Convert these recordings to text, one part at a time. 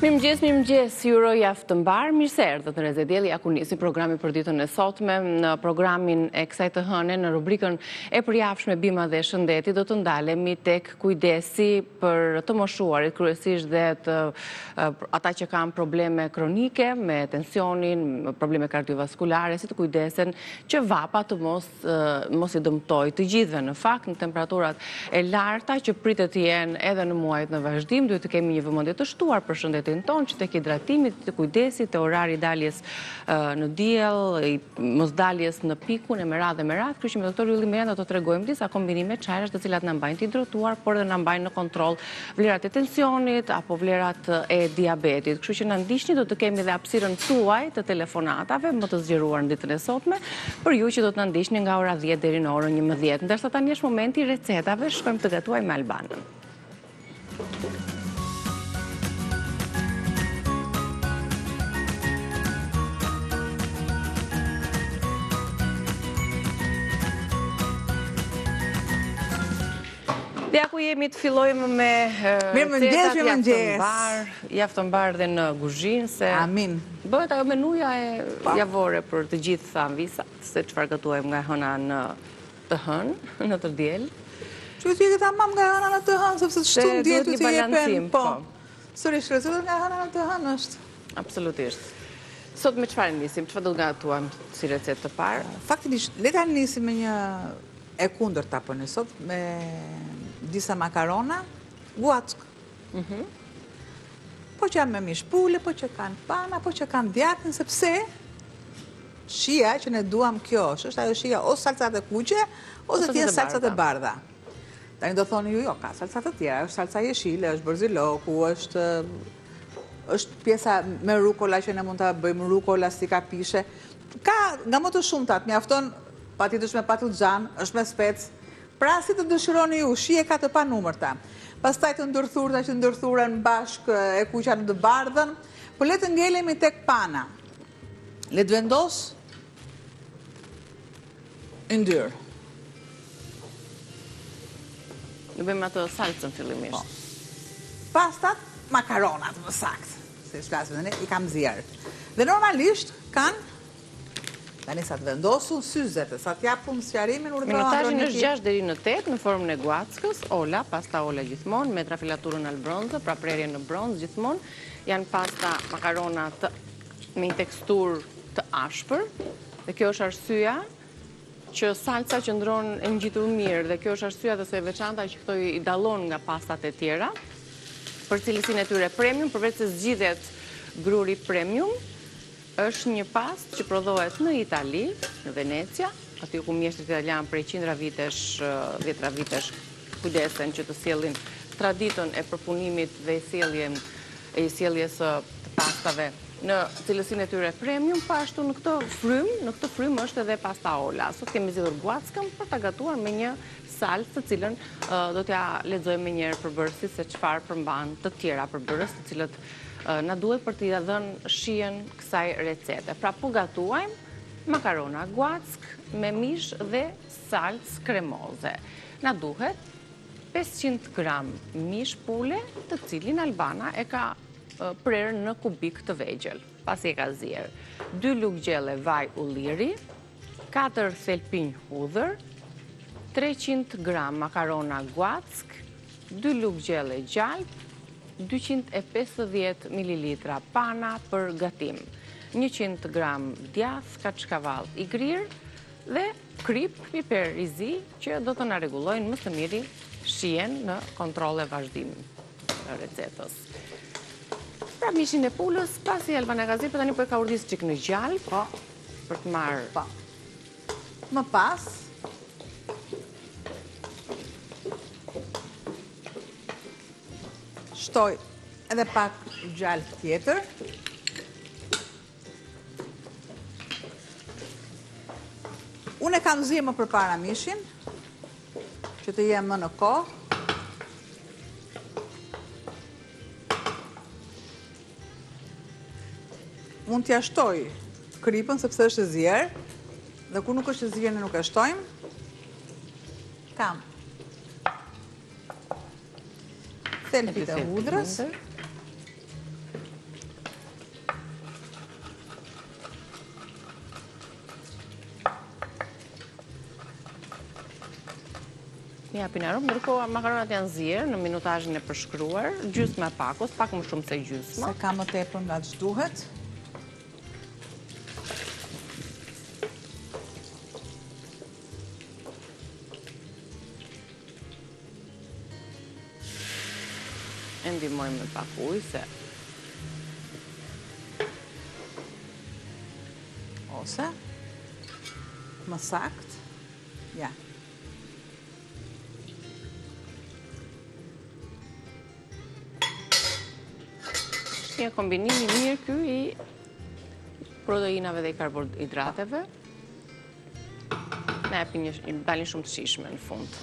Mirëmëngjes, ju uroj javë të mbar. Mirë se erdhët në Rezedjeli, ja ku nisi programi për ditën e sotme. Në programin e kësaj të hëne, në rubrikën e përjavshme Bima dhe Shëndeti, do të ndalemi tek kujdesi për të moshuarit, kryesisht dhe ata që kanë probleme kronike me tensionin, probleme kardiovaskulare, si të kujdesen që vapa të mos i dëmtoj të gjithëve. Në fakt, në temperaturat e larta që pritet të jenë edhe në muajt në vazhdim, duhet të kemi një vëmendje të shtuar për shëndetin tonë, që tek hidratimit, të kujdesit, të orari daljes në diell, mos daljes në pikun e me radhë. Kështu që me doktor Ylli Miranda do të tregojmë disa kombinime çajrash të cilat na mbajnë të hidratuar, por dhe na mbajnë në kontroll vlerat e tensionit apo vlerat e diabetit. Kështu që na ndiqni, do të kemi dhe hapësirën tuaj të telefonatave më të zgjeruar në ditën e sotme, për ju që do të na ndiqni nga ora 10 deri në orën 11. Ndërsa tani është momenti i recetave, shkojmë të gatuaj me Albanën. Dhe ku jemi të fillojmë me javë të mbar dhe në kuzhinë, se bëhet ajo menuja e javore për të gjithë thanvisat, se çfarë gatuajmë nga hëna në të hënë, në të diel. Që ti e tamam nga hëna në të hënë, sepse shtunë dietë të jepen, po. Sërish receta nga hëna në të hënë është. Absolutisht. Sot me çfarë nisim? Çfarë do të gatuajmë si recetë të parë? Faktikisht, le ta nisim me një e kundërta po ne sot me disa makarona, guack. Po që janë me mish pule, po që kanë pana, po që kanë djathën, sepse shia që ne duam kjo është ajo shia o salcat e kuqe, ose tjenë salcat e bardha. Tani do thoni ju, jo, ka salcat të tjera, është salca jeshile, është bërziloku, është pjesa me rukola që ne mund të bëjmë rukola si kapishe. Ka nga më të shumtat, mjafton patjetër me patlıcan, është me spec. Pra, si të dëshironi ju, shije ka të panumërta. Pastaj të ndërthurta që ndërthuren bashkë e kuqa në të bardhën, po le të ngelemi tek pana. Le të vendos ndyrë. Ne bëjmë ato salcën fillimisht. Pastat, makaronat më saktë, se shplasme dhe ne, i kam zjerë. Dhe normalisht kanë tani sa të vendosun syzet, sa t'japun sqarimin minutazhin është 6 deri në 8 në formën e guackës, ola, pasta ola gjithmonë, me trafilaturën al bronzë, pra prerje në bronzë gjithmonë. Janë pasta makarona me një teksturë të ashpër, dhe kjo është arsyeja që salca qëndron e ngjitur mirë, dhe kjo është arsyeja dhe se veçanta që këto i dallon nga pastat e tjera, për cilësinë e tyre premium, përveç se zgjidhet gruri premium. Është një pastë që prodhohet në Itali, në Venecia, aty ku mjeshtrit italian prej 100 vitesh, 10 vitesh kujdesen që të sjellin traditën e përpunimit dhe sjelljes të pastave në cilësinë e tyre premium, pa ashtu në këtë frym është edhe pasta ola. Sot kemi zgjedhur guackën për ta gatuar me një salcë të cilën do t'ja lexojmë një herë përbërësit se çfarë përmban të tjera përbërës, të cilët na duhet për t'i dhënë shijen kësaj recete. Pra po gatuajmë makarona guack me mish dhe salcë kremoze. Na duhet 500 gram mish pule, të cilin Albana e ka prerë në kubik të vegjël, pasi e ka zier. 2 lugë gjelle vaj ulliri, 4 thelpinj hudhër, 300 gram makarona guack, 2 lugë gjelle gjalp, 250 ml pana për gatim, 100 gram djath kaçkavall i grirë dhe krip piper i zi që do të na rregullojnë më së miri shijen në kontroll e vazhdim të recetës. Pra mishin e pulës, pasi Albana ka zirë, për tani po e ka urdhis çik në gjalp, për të marrë. Më pas shtoj edhe pak gjalp tjetër. Unë e kam zirë më përpara mishin, që të jem më në kohë. Mund t'ja shtoj kripën, sepse është e zjerë, dhe kur nuk është e zjerë, ne nuk e shtojmë. Kam thelpit e hudrës, i japin aromë, ndërkohë makaronat janë zier në minutazhin e përshkruar, gjysma e pakos, pak më shumë se gjysma. Se ka më tepër nga ç'duhet. E ndihmojmë me pak ujë se ose më sakt, ja. një kombinim i mirë ky i proteinave dhe i karbohidrateve. Ne dalin shumë të shijshme në fund.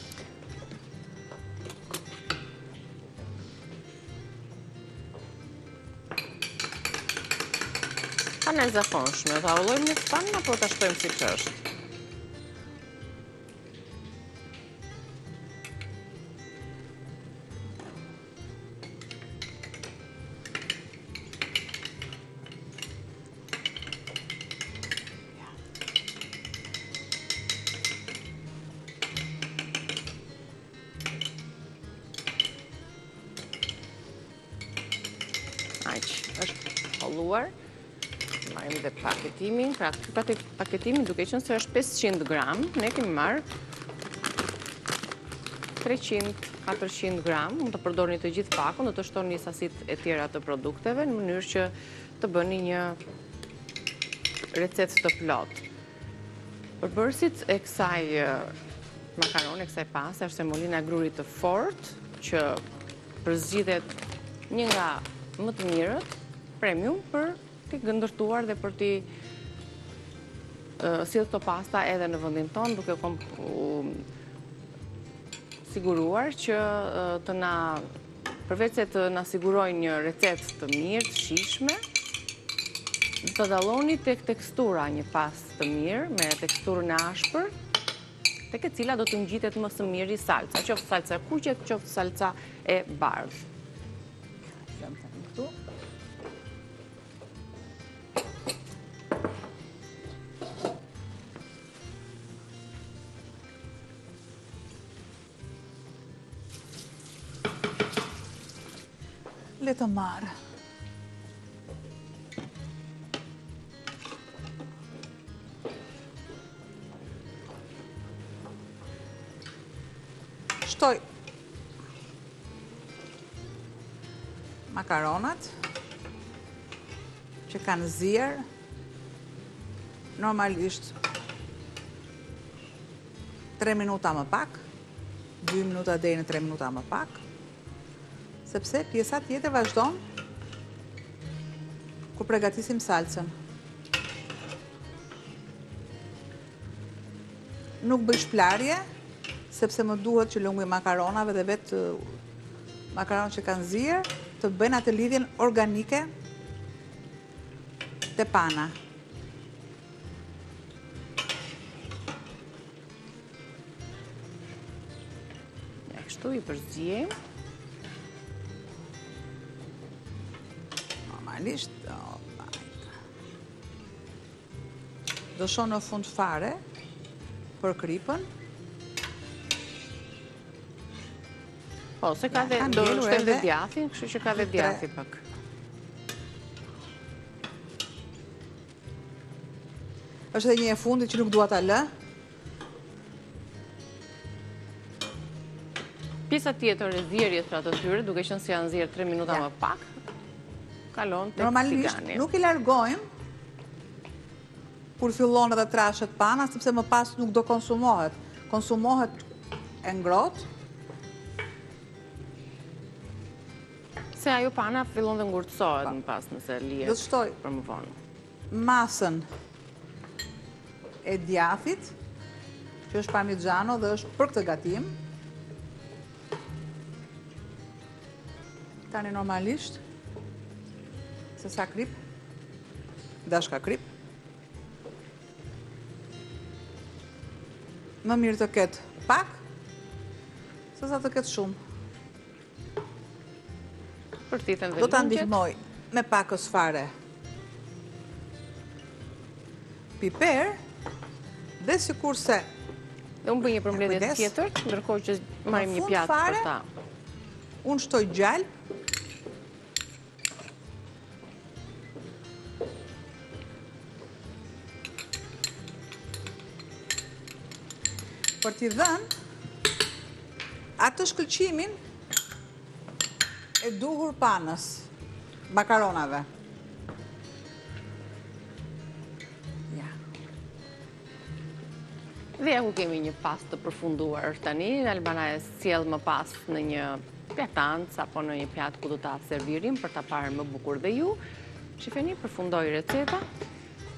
Kanë e zakonshme, ta ullojmë në spanë, apo ta shtojmë si që është? Aq, është holluar. Marrim dhe paketimin, pra paketimin duke qenë se është 500 gram, ne kemi marrë 300-400 gram, mund të përdorni të gjithë pakun, do të shtoni sasitë e tjera të produkteve në mënyrë që të bëni një recetë të plotë. Përbërësit e kësaj makarone, kësaj pasta, është semolina e grurit të fortë, që përzgjidhet një nga më të mirët, premium për t'i gëndërtuar dhe për t'i sjellë këto pasta edhe në vendin tonë, duke siguruar që përveç se të na sigurojnë një recetë të mirë, të shijshme, të dalloni tek tekstura një pastë të mirë, me teksturën e ashpër, tek e cila do të ngjitet më së miri salca, qoftë salca e kuqe, qoftë salca e bardhë. Le të marë. Shtoj makaronat që kanë zier, normalisht 3 minuta më pak, 2 minuta deri në 3 minuta më pak, sepse pjesa tjetër vazhdon kur përgatisim salcën. Nuk bëj shplarje, sepse më duhet që lungu i makaronave dhe vetë makaronat që kanë zier të bëjnë atë lidhjen organike te pana. Ja, kështu i përzgjejmë. Do shoh në fund fare për kripën. Po, se ka dhe, do shtem dhe djathim, kështu që ka dhe djathi pak. Është edhe një e fundit që nuk dua ta lë. Pjesa tjetër e zierjes pra të tyre, duke qenë se janë zier 3 minuta më pak, kalon tek normalisht tigani. nuk i largojmë kur fillon edhe trashet pana, sepse më pas nuk do konsumohet. Konsumohet e ngrohtë. Se ajo pana fillon dhe ngurtësohet më pas nëse lihet. Do të shtoj për më vonë. Masën e djathit, që është parmigiano dhe është për këtë gatim. Tani normalisht, se sa krip, dashka krip. Më mirë të ketë pak, se sa të ketë shumë. Përthitën dhe Do ta lungjet. ndihmoj me pakës fare piper, dhe sikurse Dhe unë bëj një përmbledhje tjetër, ndërkohë që marrim një pjatë për ta. Unë shtoj gjallë. Për t'i dhënë atë shkëlqimin e duhur panës, makaronave. Dhe ja ku kemi një pastë të përfunduar tani, Albana e sjell më pas në një pjatancë apo në një pjatë ku do ta servirim për ta parë më bukur dhe ju. Shifeni, përfundoi receta.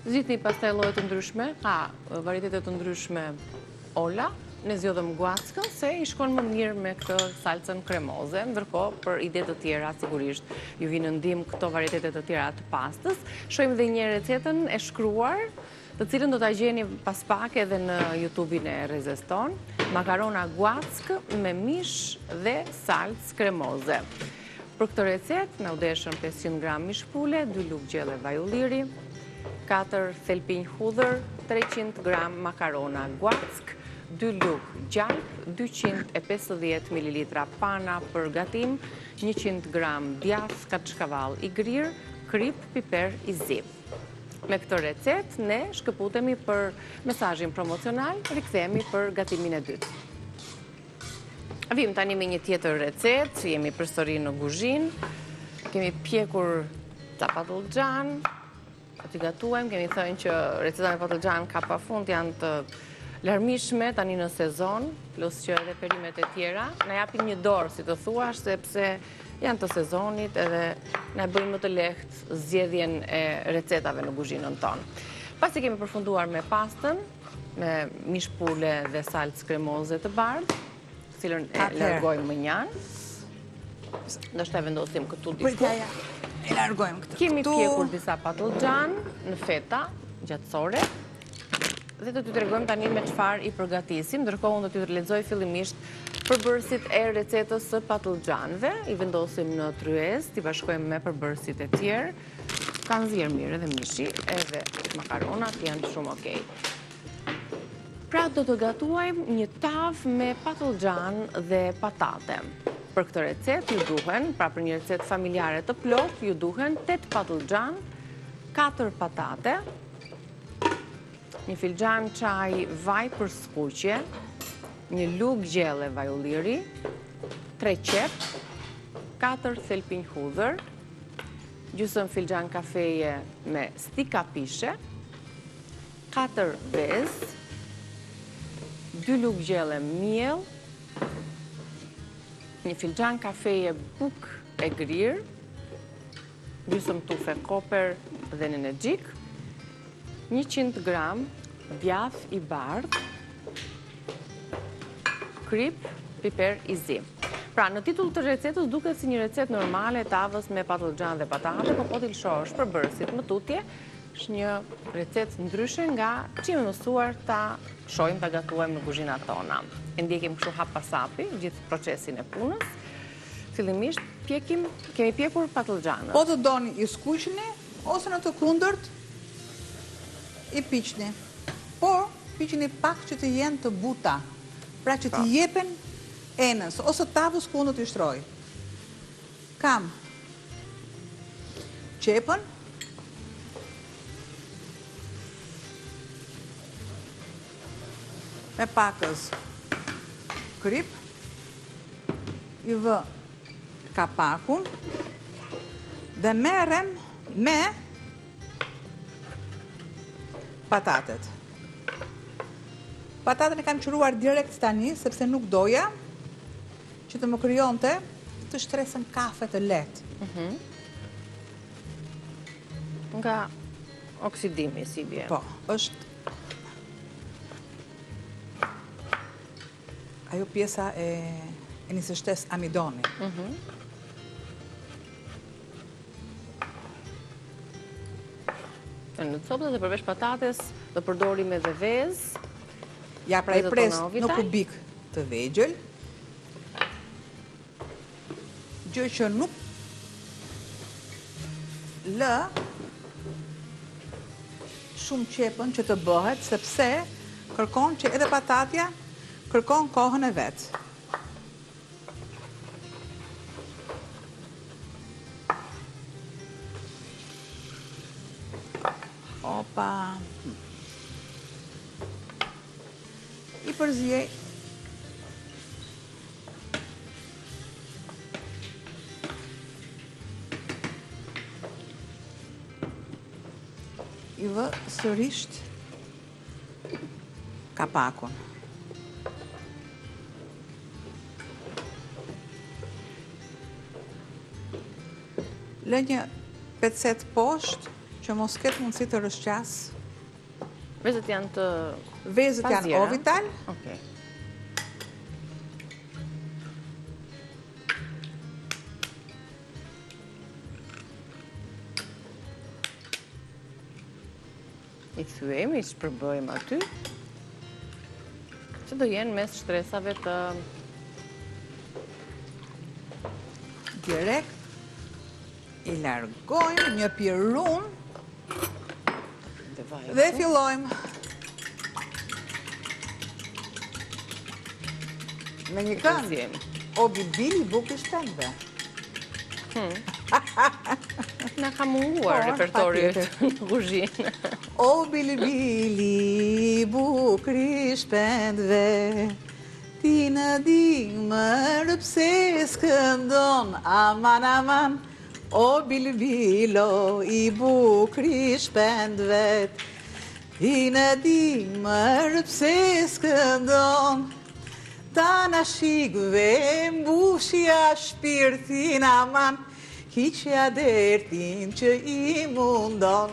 Zgjidhni pastaj lloje të ndryshme, ka varietete të ndryshme Ola. Ne zgjodhëm guackën se i shkon më mirë me këtë salcën kremoze, ndërkohë për ide të tjera sigurisht ju vinë në ndihmë këto varietete të tjera të pastës. Shohim edhe një recetën e shkruar, të cilën do ta gjeni pas pak edhe në YouTube-in e Rezes ton, makarona guackë me mish dhe salcë kremoze. Për këtë recet, na u deshën 500 gram mish pule, 2 lugë gjelle vaj ulliri, 4 thelpinj hudhër, 300 gram makarona guackë, 2 lugë gjalp, 250 ml pana për gatim, 100 gram djath katëshkavall i grirë, krip, piper i zi. Me këtë recet, ne shkëputemi për mesazhin promocional, rikthehemi për gatimin e dytë. Vim tani me një tjetër recet, jemi përsëri në kuzhinë, kemi pjekur ca patlıxhan, aty gatuajmë, kemi thënë që receta me patlıxhan ka pafund janë të larmishme tani në sezon, plus që edhe perimet e tjera, na japin një dorë, si të thuash, sepse janë të sezonit edhe na bëjnë më të lehtë zgjedhjen e recetave në kuzhinën tonë. Pasi kemi përfunduar me pastën, me mish pule dhe salcë kremoze të bardhë, cilën e largojmë më njanë. Ndoshta e vendosim këtu diku. E largojmë këtë. Kemi pjekur disa patlıxhan në feta gjatësore. Dhe do t'ju tregojmë tani me çfarë i përgatisim, ndërkohë unë do t'ju lexoj fillimisht përbërësit e recetës së patlıxhanëve, i vendosim në tryez, t'i bashkojmë me përbërësit e tjerë. Kanë nxjerrë mirë edhe mishi, edhe makaronat janë shumë okay. Pra do të gatuajmë një tavë me patlıxhan dhe patate. Për këtë recet ju duhen, pra për një recet familjare të plotë, ju duhen 8 patlıxhan, 4 patate, një filxhan çaj vaj për skuqje, një lugë gjelle vaj ulliri, 3 qep, 4 thelpinj hudhër, gjysmë filxhan kafeje me stika pishe, 4 vezë, 2 lugë gjelle miell, një filxhan kafeje buk e grirë, gjysmë tufe koper dhe nenexhik, 100 gram djath i bardhë, krip, piper i zi. Pra, në titull të recetës duket si një recet normale tavës me patlıxhan dhe patate, po t'i lëshosh përbërësit më tutje, është një recet ndryshe nga që jemi mësuar ta shohim ta gatuajmë në kuzhinat tona. E ndjekim kështu hap pas hapi gjithë procesin e punës. Fillimisht kemi pjekur patlıxhanët. Po të doni i skuqni, ose në të kundërt i piqni. Por, piqni pak që të jenë të buta, pra që të jepen enës, ose tavës ku unë të shtroj. Kam qepën, me pakës krip, i vë kapakun dhe merrem me patatet. Patatën e kam qëruar direkt tani, sepse nuk doja që të më krijonte të shtresën kafe të lehtë. Nga oksidimi, si bje. Po, është ajo pjesa e një së shtes amidoni. Në copët dhe përveç patates do përdorim edhe vezë. Ja, pra i pres në kubik të vegjël, gjë që nuk lë shumë qepën që të bëhet, sepse kërkon që edhe patatja kërkon kohën e vetë. Opa. I përzjej. I vë sërisht kapakun. Lë një pecet poshtë që mos ketë mundësi të rëshqas. Vezët janë të Vezët janë ovital. Okej. I thyemi, i shpërbëjmë aty, që do jenë mes shtresave të... Direkt i largojmë një pirun dhe fillojmë me një këngë. O bibili bukë shtendve. Na ka munguar repertori në kuzhinë. O bili bukri shpendve, ti në dimër pse s'këndon, aman aman. O bilo i bukri shpendve, ti në dimër pse s'këndon, ta në shikve mbushja shpirtin, aman, hiqja dertin që i mundon.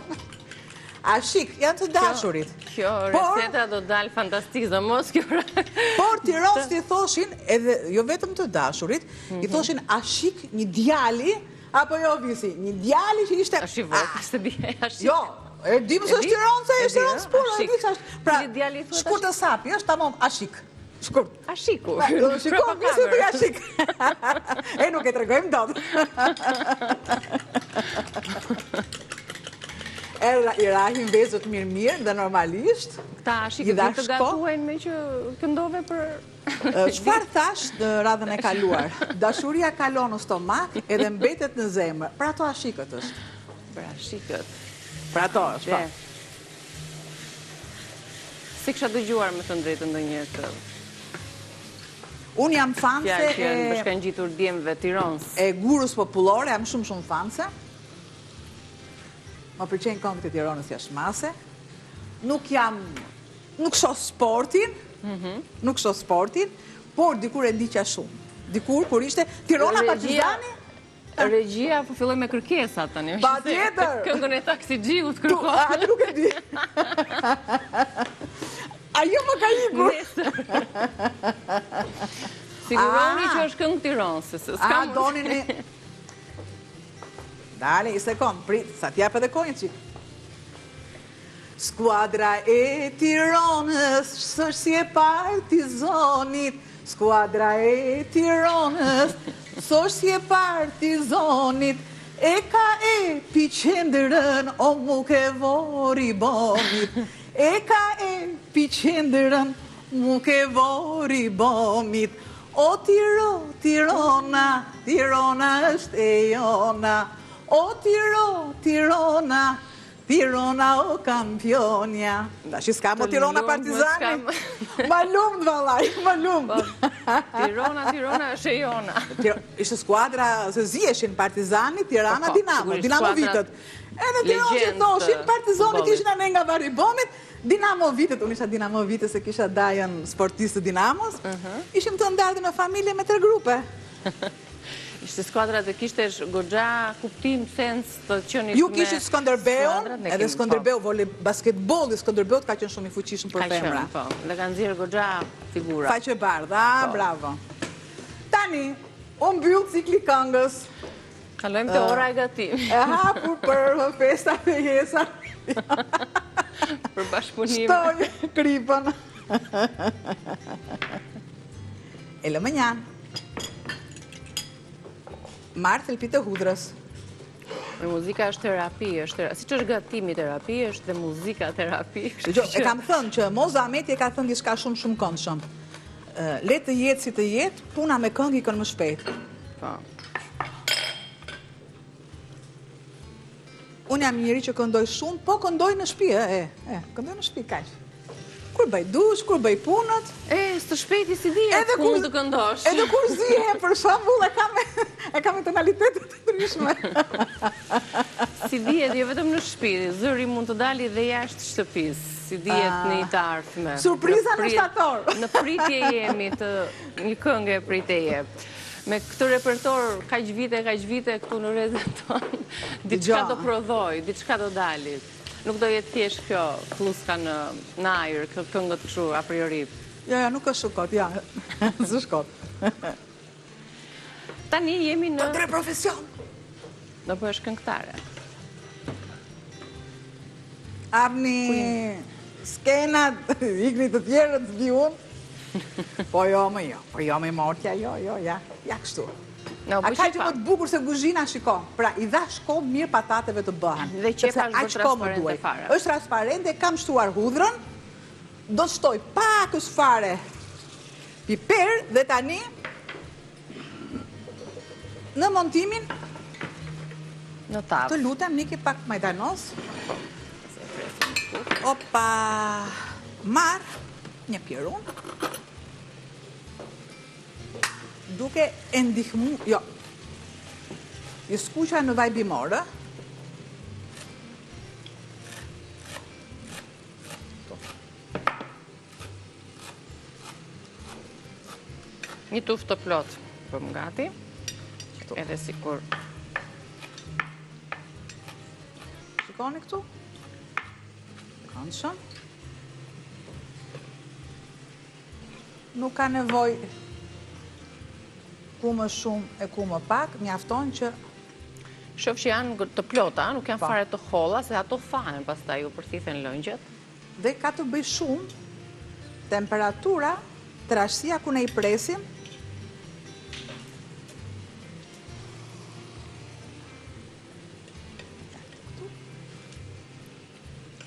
A shik, janë të dashurit. Kjo reseta do dalë fantastik, dhe mos kjo rak. Por tironës t'i thoshin, edhe jo vetëm të dashurit, i thoshin a shik një djali, apo jo visi, një djali që ishte... A shivok, ishte bje, a shik. Jo, e dimë se është tironës, e është tironës pura. Pra, shkur të sapi, është tamam, a shik. Shkur. A shiku. Shiko, visi të ja shik. E nuk e të regojmë dot. I rahin vezët mirë dhe normalisht. Këta shikë dhe të gatuajnë me që këndove për... Çfarë thash në radhën e kaluar? Dashuria kalon në stomak edhe mbetet në zemër. Pra ato ashikët është. Pra ashikët. Pra ato është, po. Si kisha dëgjuar me të drejtën ndonjëherë këtë. Unë jam fanse Fjalë që janë bashkangjitur djemve Tiranës. E gurës popullore, jam shumë fanse. Më pëlqejnë këngët e Tiranës jashtëmase. Nuk shoh sportin, por dikur e ndiqja shumë. Dikur, kur ishte Tirana Partizani... Regjia po filloj me kërkesat tani. Pa tjetër! Këngën e Taksixhiut kërkoj. Atë nuk e di. Ajo më ka ikur. Siguroni që është këngë Tiranës. Doni një... Dale, i sekund, prit, sa t'jap edhe konjë qik. Skuadra e Tiranës, s'është si e partizonit. Skuadra e Tiranës, s'është si e partizonit. E ka e piqendërën, o mu ke vori bomit. E ka e piqendërën, mu ke vori bomit. O Tirana, Tirana është e jona. O Tirana, Tirana o kampionja. Da shi s'ka mo Tirana Partizani. Ma lumt, valaj, ma lumt. Tirana është e jona. Ishte skuadra, se zjeshin Partizani, Tirana, Dinamo. Dinamo vitët. Edhe Tirana që thoshin, Partizonit ishin anë nga vari bomit, Dinamo vitet, unë isha Dinamo vitet se kisha dajën sportistë Dinamos, ishim të ndarë në familje me 3 grupe. Ishte skuadra dhe kishte goxha kuptim, sens të qenit me... Ju kishit Skënderbeun, edhe Skënderbeu, voli basketbolli, Skënderbeut ka qenë shumë i fuqishëm për femra. Ka qenë, dhe kanë nxjerrë goxha figura. Faqe bardha, bravo. Tani, unë mbyll cikli këngës. Kalojmë te ora e gatim. E hapur për festa dhe jesa. Për bashkëpunim. Shtoj kripën. E lëmë njanë. Marë thelpi të hudrës. Muzika është terapi, si që është gatimi terapi, është dhe muzika terapi. E kam thënë që Moza Ameti e ka thënë diçka shumë këndshëm. le të jetë si të jetë, puna me këngë ikën më shpejt. Po. Unë jam njëri që këndoj shumë, po këndoj në shtëpi, këndoj në shtëpi kaq. Kur bëj dush, kur bëj punët. Së shpejti si dihet ku mund të këndosh. Edhe kur zihem, për shembull, e kam me tonalitetet të ndryshme. Si dihet, jo vetëm në shtëpi, zëri mund të dali dhe jashtë shtëpisë, si dihet në të ardhme. Surpriza në shtator. Në pritje jemi të një këngë e pritjeje. Me këtë repertor, kaq vite, këtu në rrezën tonë, diçka do prodhoj, diçka do dalit. Nuk do jetë thjesht kjo kluska në ajër, kjo këngët kështu a priori. Ja, nuk është shukot, ja, zë shkot. Tani jemi në... Tre profesion! Do bëhesh këngëtare. Arni skenat, ikni të tjerët, zbi unë. Po jo me mortja, jo, ja kështu. A ka që më të bukur se kuzhina shikon. Pra, i dha shkollë mirë patateve të bëhen. Dhe qefa është bërë transparente fare. është transparente, kam shtuar hudhrën, do të shtoj pakës fare piper dhe tani në montimin në tavë. Të lutem, niki pak majdanos. Opa, marë një pirun. Duke e ndihmu, jo, skuqa në vaj bimore. Një tuftë të plot, bëm gati, edhe sikur. Shikoni këtu? Këndshëm. Nuk ka nevoj ku më shumë e ku më pak, mjafton që... Shof që janë të plota, nuk janë fare të holla, se ato fahen, pastaj ju përthithen lëngjet. Dhe ka të bëj shumë, temperatura, trashësia ku ne i presim,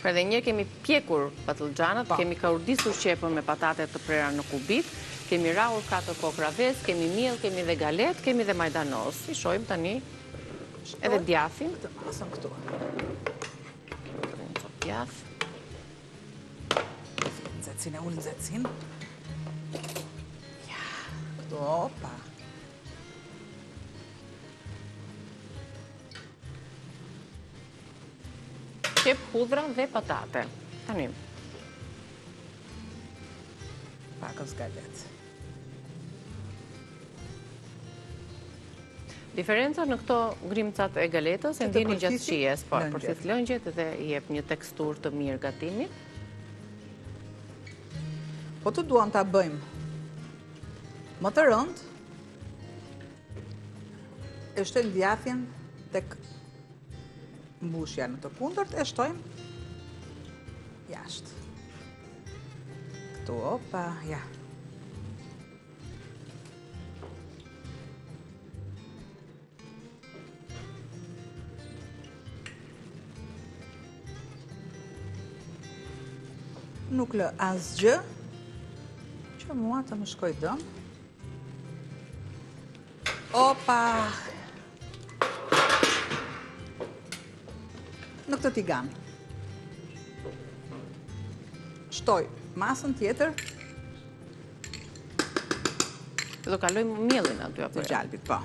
Pra dhe një kemi pjekur patlıgjanët, kemi kaurdisur qepën me patate të prera në kubik, kemi rahur 4 kokra ves, kemi miell, kemi dhe galet, kemi dhe majdanos. I shojmë tani edhe djathin. Këtë masën këtu. Djath. Nxehtësinë e ullë nxehtësinë. Ja, këtu, opa. Qep hudhra dhe patate. Tani. Pakës galet. Diferenca në këto grimcat e galetës e ndjeni gjatë shijes, po, përthith lëngjet dhe i jep një tekstur të mirë gatimit. Po të duan ta bëjmë më të rëndë, e shtojmë djathin tek mbushja në të kundërt, e shtojmë jashtë. Këtu, opa, ja. Nuk lë asgjë që mua të më shkoj dëm. Opa! Në këtë tigan. Shtoj masën tjetër. Do kalojmë mielin aty apo? Të gjalbit, po.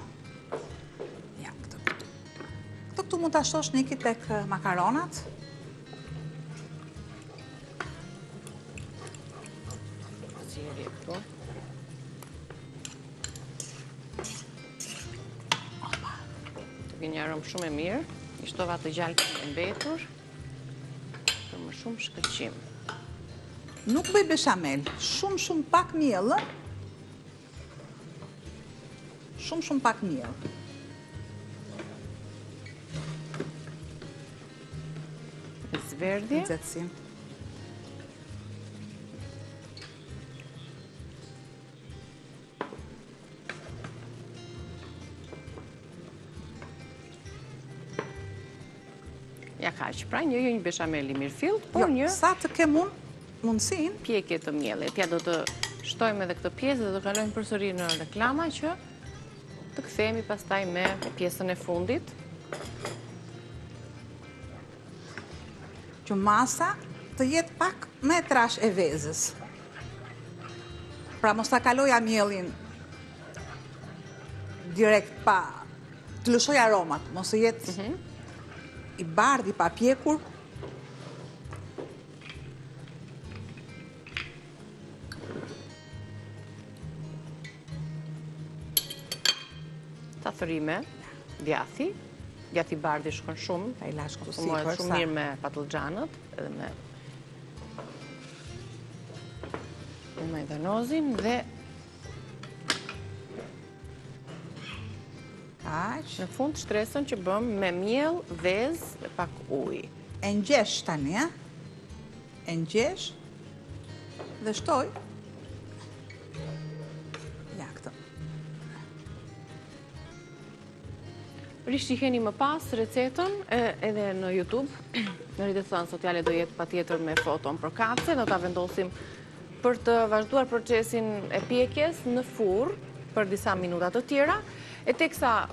Ja, këtu. Këtu mund të ashtosh Niki tek makaronat. Të një aromë shumë e mirë, i shtova të gjalpin e mbetur, për më shumë shkëlqim. Nuk bëj beshamel, shumë pak miell. Shumë pak miell. Zverdje. Nxehtësim. Ja kaq, pra një beshamel i mirëfillt, por një... Sa të ke mundësin... Pjekje të miellit, ja do të shtojmë edhe këtë pjesë dhe do kalojmë përsëri në reklama që të kthehemi pastaj me pjesën e fundit. Që masa të jetë pak me trash e vezës. Pra mos ta kaloja mielin direkt pa të lëshoj aromat, mos të jetë i bardh, i papjekur. Ta thërime, djathi bardhi shkon shumë, Ta i lash këtu fumohet shumë mirë me patlıxhanët edhe me majdanozin dhe në fund shtresën që bëm me miell, vezë dhe pak ujë. E ngjesh tani, e ngjesh dhe shtoj. Ja, këtë. Rishiheni më pas recetën edhe në YouTube. Në rritë thënë sociale do jetë patjetër me foton për kace, do ta vendosim për të vazhduar procesin e pjekjes në furrë për disa minuta të tjera, e teksa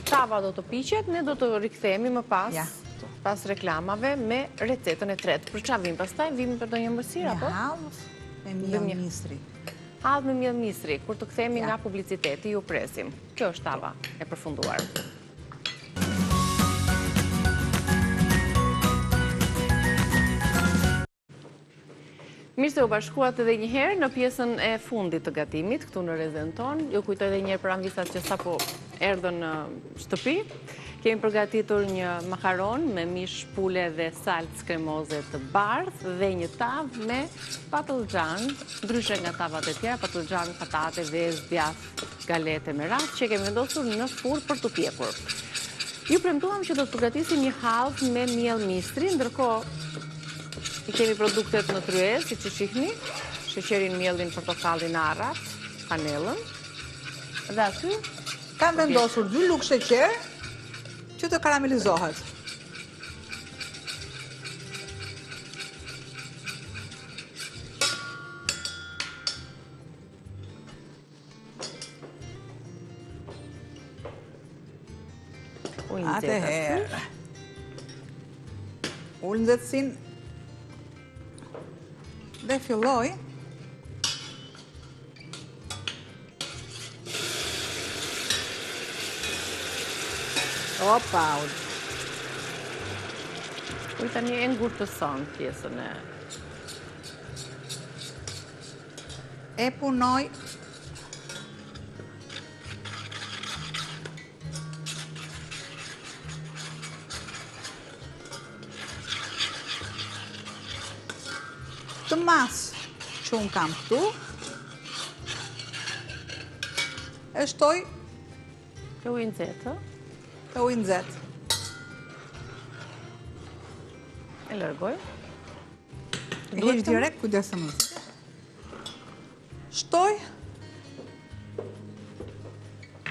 tava do të piqet, ne do të rikthehemi më pas reklamave me recetën e tretë. Për çfarë vim pastaj? Vim për ndonjë ëmbëlsirë apo? Me miell misri. Hallë me miell misri. Kur të kthehemi nga publiciteti, ju presim. Kjo është tava e përfunduar. Mirë se u bashkuat edhe një herë në pjesën e fundit të gatimit, këtu në rrezen ton. Ju kujtoj edhe një herë për anvisat që sapo erdhën në shtëpi. Kemi përgatitur një makaron me mish pule dhe salcë kremoze të bardhë dhe një tavë me patlıxhan, ndryshe nga tavat e tjera, patlıxhan, patate, vezë, djath, galete me rast, që kemi vendosur në furrë për të pjekur. Ju premtuam që do të përgatisim një hallë me miell mistri, ndërkohë i kemi produktet në tryez, si që shihni, sheqerin, mielin, portokallin, arrat, kanellën. Dhe aty kam vendosur 2 lugë sheqer që të karamelizohet. Atëherë, ullë nxehtësinë dhe filloj Opa! Uj tani e ngurtëson pjesën e punoj të masë që unë kam këtu, e shtoj të ujë nxehtë. Të ujë nxehtë. E largoj. Heq direkt, kujdesë më zgjidhje. Shtoj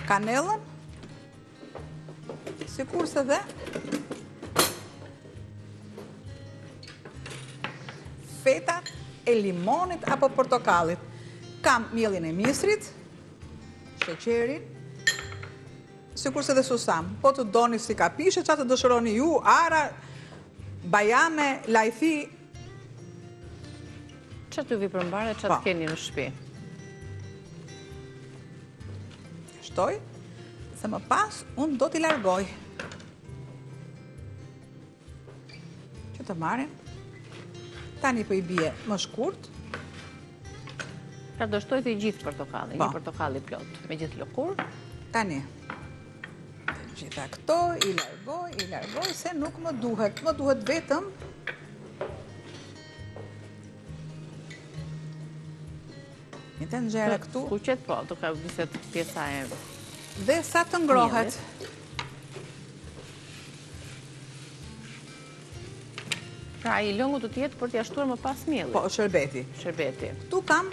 kanellën, sikurse dhe fetat e limonit apo portokallit. Kam miellin e misrit, sheqerin, sikurse dhe susam. Po të doni si kapishe, çfarë të dëshironi ju, ara, bajame, lajthi. Çfarë t'ju vi përmbare, çfarë keni në shtëpi? Shtoj, se më pas unë do t'i largoj. Që të marrim. Tani po i bie më shkurt. Pra do shtoj të gjithë portokallin, një portokalli plot, me gjithë lëkurë. Tani, të gjitha këto, i largoj, se nuk më duhet. Më duhet vetëm një të nxerë këtu. Skuqet, po, do ka viset pjesa e... Dhe sa të ngrohet. Pra, i lëngu të tjetë për t'ja shtuar më pas mielli. Po, sherbeti. Sherbeti. Këtu kam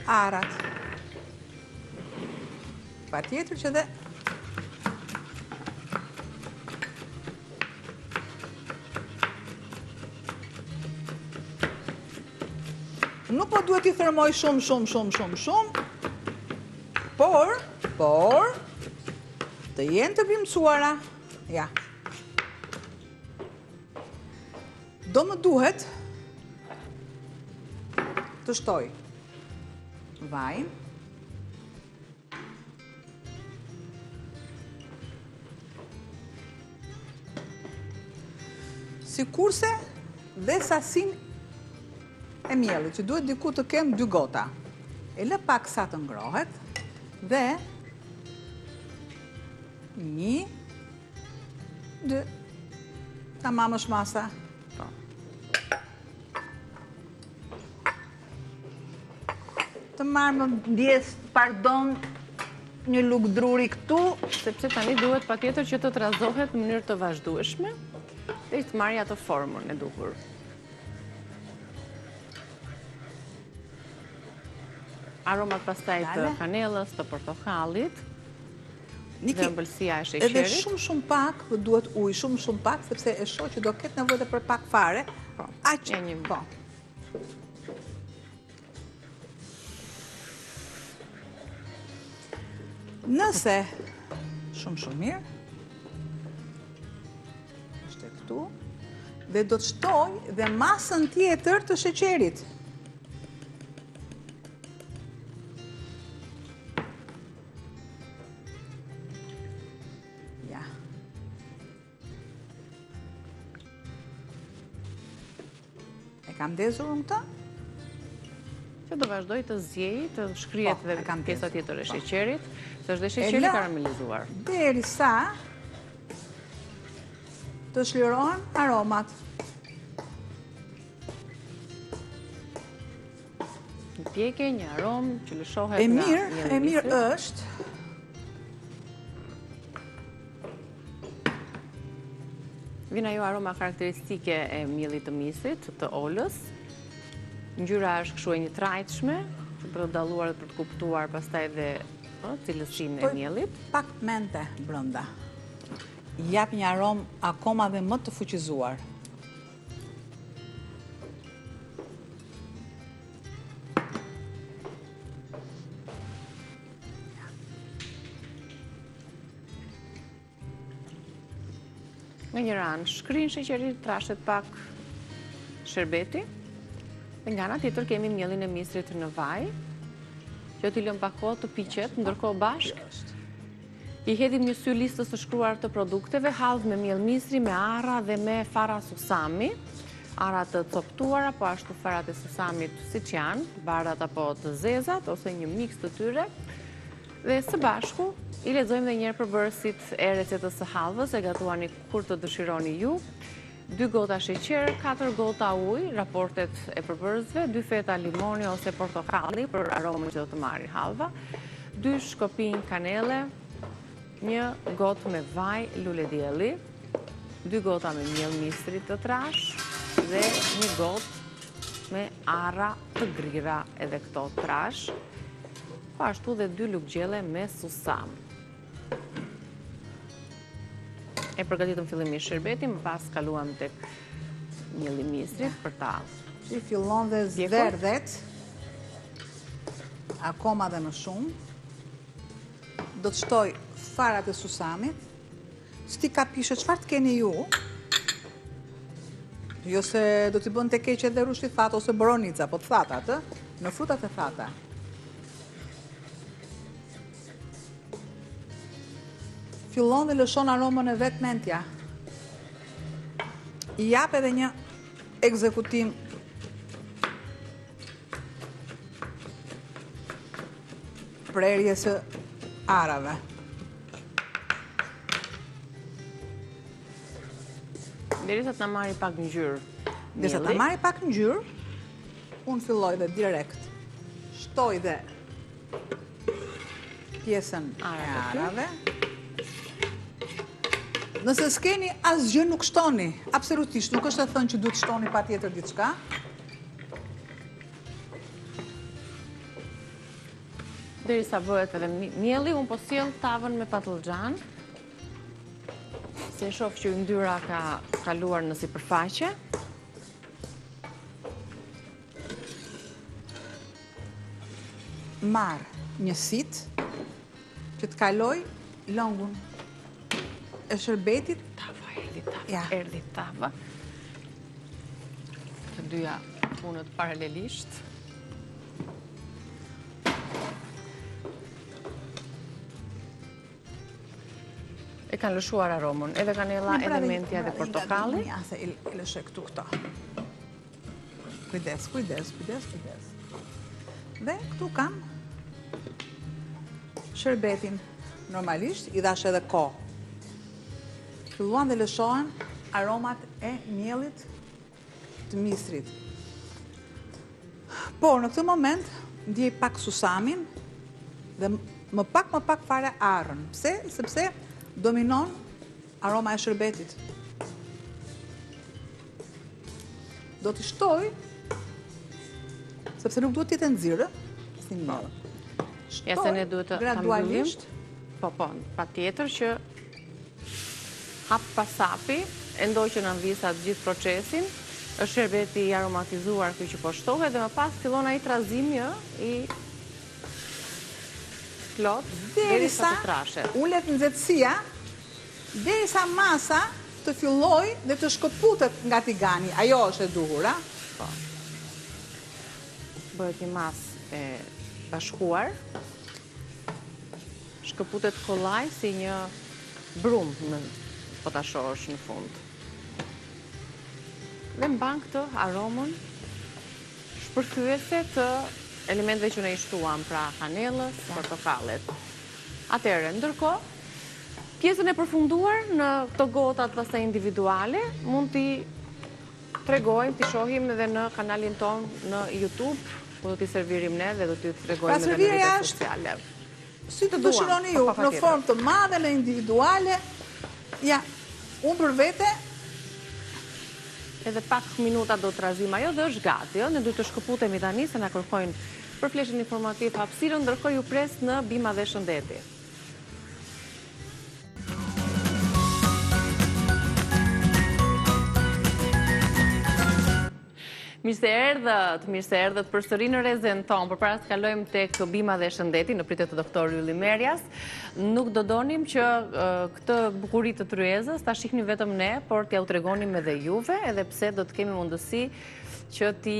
arat. Pa tjetër që dhe Nuk po duhet i thërmoj shumë, por, të jenë të bimësuara, ja. Do më duhet të shtoj vajin, sikurse dhe sasin e miellit, që duhet diku të kem 2 gota. E lë pak sa të ngrohet dhe 1, 2, tamam është masa. Të marrë më ndjes, pardon, një lugdruri këtu. Sepse tani duhet patjetër që të trazohet në mënyrë të vazhdueshme dhe të marrë atë formën e duhur. Aromat pastaj të kanelës, të portokallit, dhe ëmbëlsia e sheqerit. Edhe shumë pak, duhet ujë, shumë pak, sepse e shoh që do ketë nevojë për pak fare. Aq, po. Nëse shumë mirë, është këtu, dhe do të shtoj dhe masën tjetër të sheqerit. Ja. E kam ndezur unë këta? Që do vazhdoj të zjej, të shkrihet dhe pjesa tjetër e sheqerit, se është dhe sheqeri karamelizuar. Derisa të shlirohen aromat. Një pjekje, një aromë që lëshohet nga një E mirë është vjen ajo aroma karakteristike e miellit të misrit, të olës. Ngjyra është kështu e një trajtshme, për të dalluar dhe për të kuptuar pastaj dhe cilësinë e miellit. Pak mente brenda. Jap një aromë akoma dhe më të fuqizuar. Nga një ranë shkrin sheqerit, trashet pak sherbeti. Dhe nga ana tjetër kemi mielin e misrit në vaj, që t'i lëm pak kohë të piqet, ndërkohë bashk. I hedhim një sy listës të shkruar të produkteve, hallë me miell misri, me arra dhe me fara susami. Arrat të coptuara, po ashtu farat e susamit siç janë, barat apo të zezat, ose një miks të tyre. Dhe së bashku, i lexojmë dhe njerë përbërësit e recetës së hallës, e gatuani kur të dëshironi ju. 2 gota sheqer, 4 gota ujë, raportet e përbërësve, 2 feta limoni ose portokalli për aromën që do të marrë hallva, 2 shkopinj kanele, 1 gotë me vaj lule dielli, 2 gota me miell misri të trash dhe 1 gotë me arra të grira edhe këto trash, po ashtu dhe 2 luggjelle me susam. E përgatitëm fillimisht sherbetin, më pas kaluam tek mielli misrit për ta. Që fillon dhe zverdhet, akoma dhe më shumë. Do të shtoj farat e susamit. Sti kapishe, çfarë të keni ju? Jo se do t'i bën të keq edhe rushti thata ose boronica, po të thata atë, në frutat e thata. Fillon dhe lëshon aromën e vetë mentja. I jap edhe një ekzekutim prerje së arave. Derisa të na marri pak ngjyrë. Derisa të marri pak ngjyrë, unë filloj dhe direkt shtoj dhe pjesën e arave. Nëse s'keni asgjë nuk shtoni, absolutisht, nuk është të thënë që duhet shtoni pa tjetër diçka. Derisa bëhet edhe mielli, unë po sjell tavën me patlıxhan. Se shoh që ndyra ka kaluar në sipërfaqe. marr një sit që të kaloj longun e shërbetit. Erdhi tava. Të dyja punët paralelisht. E kanë lëshuar aromën, edhe kanela, edhe mentja dhe portokalli. Ja, se e lëshoj këto. Kujdes. Dhe këtu kam shërbetin. Normalisht, i dhash edhe kohë. Filluan dhe lëshohen aromat e miellit të misrit. Por në këtë moment, ndjej pak susamin dhe më pak fare arën. Pse? Sepse dominon aroma e shërbetit. Do t'i shtoj, sepse nuk duhet t'jetë nxirë, si miell. Ja se ne duhet të gradualisht. Po, pa tjetër që hap pas hapi, e ndoqën në visa të gjithë procesin, është sherbeti i aromatizuar kjo që po shtohet, dhe më pas fillon ai trazimi i plot derisa të trashet. Ulet nxehtësia, derisa masa të filloj dhe të shkëputet nga tigani. Ajo është e duhur, a? Po. Bëhet një masë e bashkuar, shkëputet kollaj si një brum po ta shohësh në fund. Dhe mban këtë aromën shpërthyese të elementeve që ne i shtuam, pra kanellës, portokallet. Atëherë, ndërkohë, pjesën e përfunduar në këto gotat pastaj individuale, mund t'i tregojmë, t'i shohim edhe në kanalin ton në YouTube, ku do t'i servirim ne dhe do t'i tregojmë edhe në rrjetet sociale. Si të dëshironi ju, në formë të madhe, në individuale, ja, unë për vete, edhe pak minuta do të razim ajo dhe është gati. Ne duhet të shkëputemi tani se na kërkojnë për fleshin informativ hapësirën, ndërkohë ju pres në Bima dhe Shëndeti. Mirë se erdhët përsëri në rezen tonë, përpara të kalojmë tek Bima dhe Shëndeti në pritet të doktor Ylli Merjas. Nuk do donim që këtë bukurit të tryezës ta shihni vetëm ne, por t'ja u tregonim edhe juve, edhe pse do të kemi mundësi që ti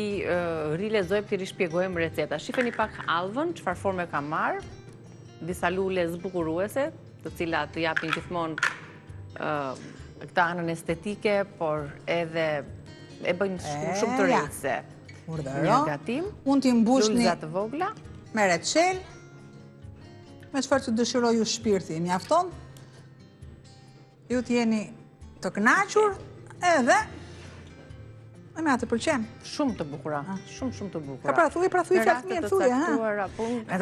rilezojmë, ti rishpjegojmë receta. Shifeni pak alvën, çfarë forme ka marrë, disa lule zbukuruese, të cilat të japin gjithmonë këtë anën estetike, por edhe e bëjnë shumë të rritëse. Një gatim, lulza të vogla, me reçel, me çfarë që dëshiroj ju shpirti, mjafton, ju t'jeni të kënaqur, edhe me atë pëlqen. Shumë të bukura, shumë të bukura. Pra thuj fjalë mirë, thuj, ha.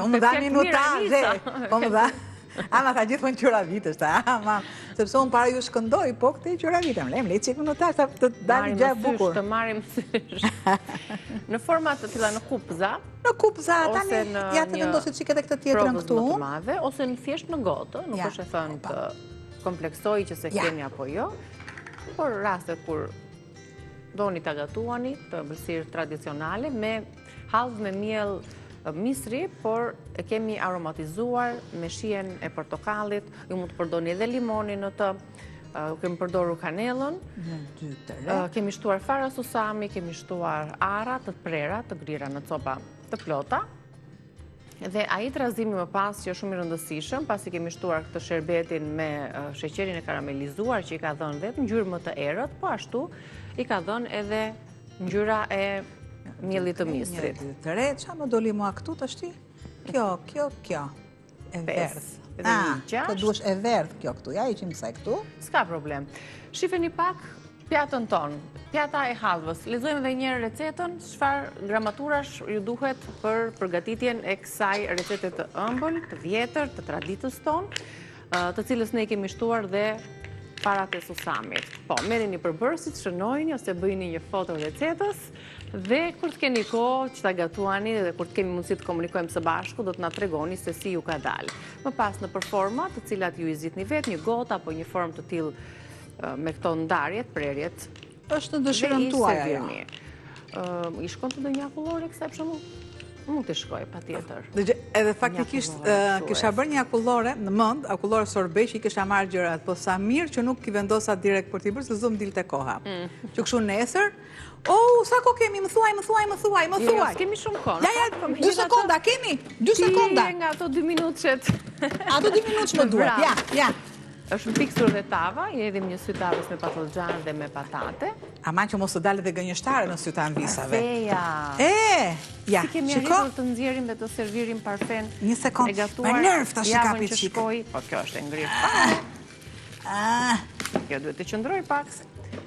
Unë më dha minutazhe, po më dha. Ama tha gjithmonë qyra vitës, sepse unë para ju shkëndoj, po këtë qyra vitëm, lem, lejtë qik minutazh, të dali gjë e bukur. Të marim sysh. Në format të tilla në kupza, tani, ja të vendosit qik edhe këtë tjetrën këtu. Provës më të madhe, ose në thjesht në gotë, nuk është e thënë të kompleksoj që se keni apo jo, por rastet kur doni të gatuani, të ëmbëlsirë tradicionale, me halvë me miell misri, por e kemi aromatizuar me shijen e portokallit, ju mund të përdoni edhe limonin në të, kemi përdorur kanellën, kemi shtuar fara susami, kemi shtuar ara të prera, të grira në copa të plota, dhe ai trazimi më pas që është shumë i rëndësishëm, pasi kemi shtuar këtë sherbetin me sheqerin e karamelizuar që i ka dhënë vetë ngjyrë më të errët, po ashtu i ka dhënë edhe ngjyra e miellit të mistrit. Të re, qa më doli mua këtu të shti? Kjo. E verdh. Të duesh e verdh kjo këtu, ja i qimë saj këtu. S'ka problem. Shifeni pak pjatën tonë, pjata e halvës. Lexojmë edhe një recetën, çfarë gramaturash ju duhet për përgatitjen e kësaj recete të ëmbël, të vjetër, të traditës tonë, të cilës ne kemi shtuar dhe parat e susamit. Po, merrni përbërësit, shënojni ose bëjni një foto recetës, dhe kur të keni kohë që ta gatuani dhe kur të kemi mundësi të komunikojmë së bashku, do të na tregoni se si ju ka dalë. Më pas në përforma, të cilat ju i zgjidhni vetë, një gotë apo një formë të tillë me këto ndarjet, prerjet. Është në dëshirën tuaja. I shkon të ndonjë akullore kësaj për shembull? Mund të shkoj, patjetër. Edhe faktikisht kisha bërë një akullore në mend, akullore sorbet që i kisha marrë gjërat, po sa mirë që nuk i vendosa direkt për t'i bërë, se zëm dilte koha. Që kështu nesër, sa ko kemi, më thuaj. Jo, s'kemi shumë kohë. Ja, 2 sekonda, kemi, 2 sekonda. Ti nga ato 2 minutëshet. Ato 2 minutës më duhet, ja. Është piksur dhe tava, i edhim një sy tavës me patlıcan dhe me patate. Aman që mos të dalë dhe gënjeshtare në sy të anvisave. Feja. Ja, si kemi arritur të nxjerrim dhe të servirim parfen. Një sekond, me nerv të shikapi që shkoj. Po kjo është e ngrirë. Kjo duhet të qëndroj pak.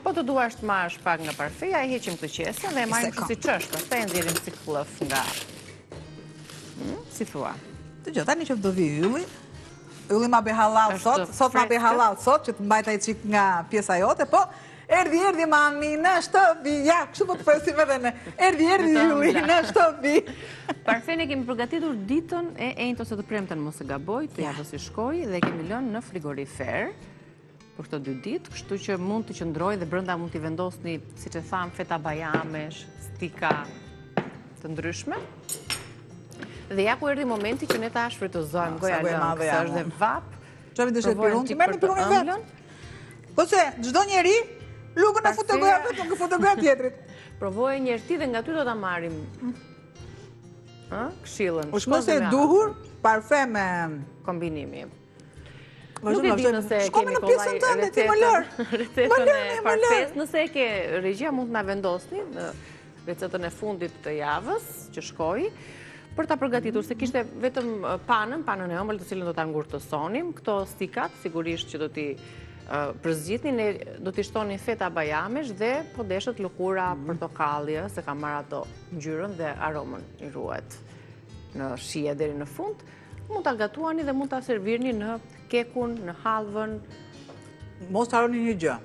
Po të duash të marrësh pak nga parfeja, e heqim të qesën dhe e marrim që si qështë, pastaj e nxjerrim si klëf nga. Si thua? Dëgjoj, tani që do vi ylli. Ylli ma be halal sot ma be halal sot, që të mbajta i qik nga pjesa jote, po erdi mami në shtovi, ja, kështu po të presim edhe në erdi ylli në shtovi. Parfen e kemi përgatitur ditën e enjtë ose të premten mos e gaboj, të javës i shkoj, dhe kemi lënë në frigorifer për këto 2 ditë, kështu që mund të qëndroj dhe brenda mund t'i vendosni, si që tham, feta bajamesh, stika të ndryshme. Dhe ja ku erdi momenti që ne ta shfrytëzojmë goja lëngë, kësa është dhe vap. Qëmi të shepirun, të merë një pirunin vetë. Po se, gjdo njeri, lukën e fotogra vetë, nuk e fotogra tjetrit. Provoj njërë ti dhe nga ty do t'a marim këshillën. U shko se duhur, parfe me kombinimi. Nuk e di nëse kemi kollaj recetën e parfes, nëse e ke regjia mund t'na vendosni në recetën e fundit të javës që shkoj, për ta përgatitur, se kishte vetëm panën e ëmbël të cilën do ta ngurtësonim, këto stikat, sigurisht që do t'i përzgjitni, ne do t'i shtonin feta bajamesh dhe po deshët lëkura portokallie, se ka marrë ato ngjyrën dhe aromën i ruhet në shije deri në fund. Mund ta gatuani dhe mund ta servirni në kekun, në hallvën. Mos harroni një gjë.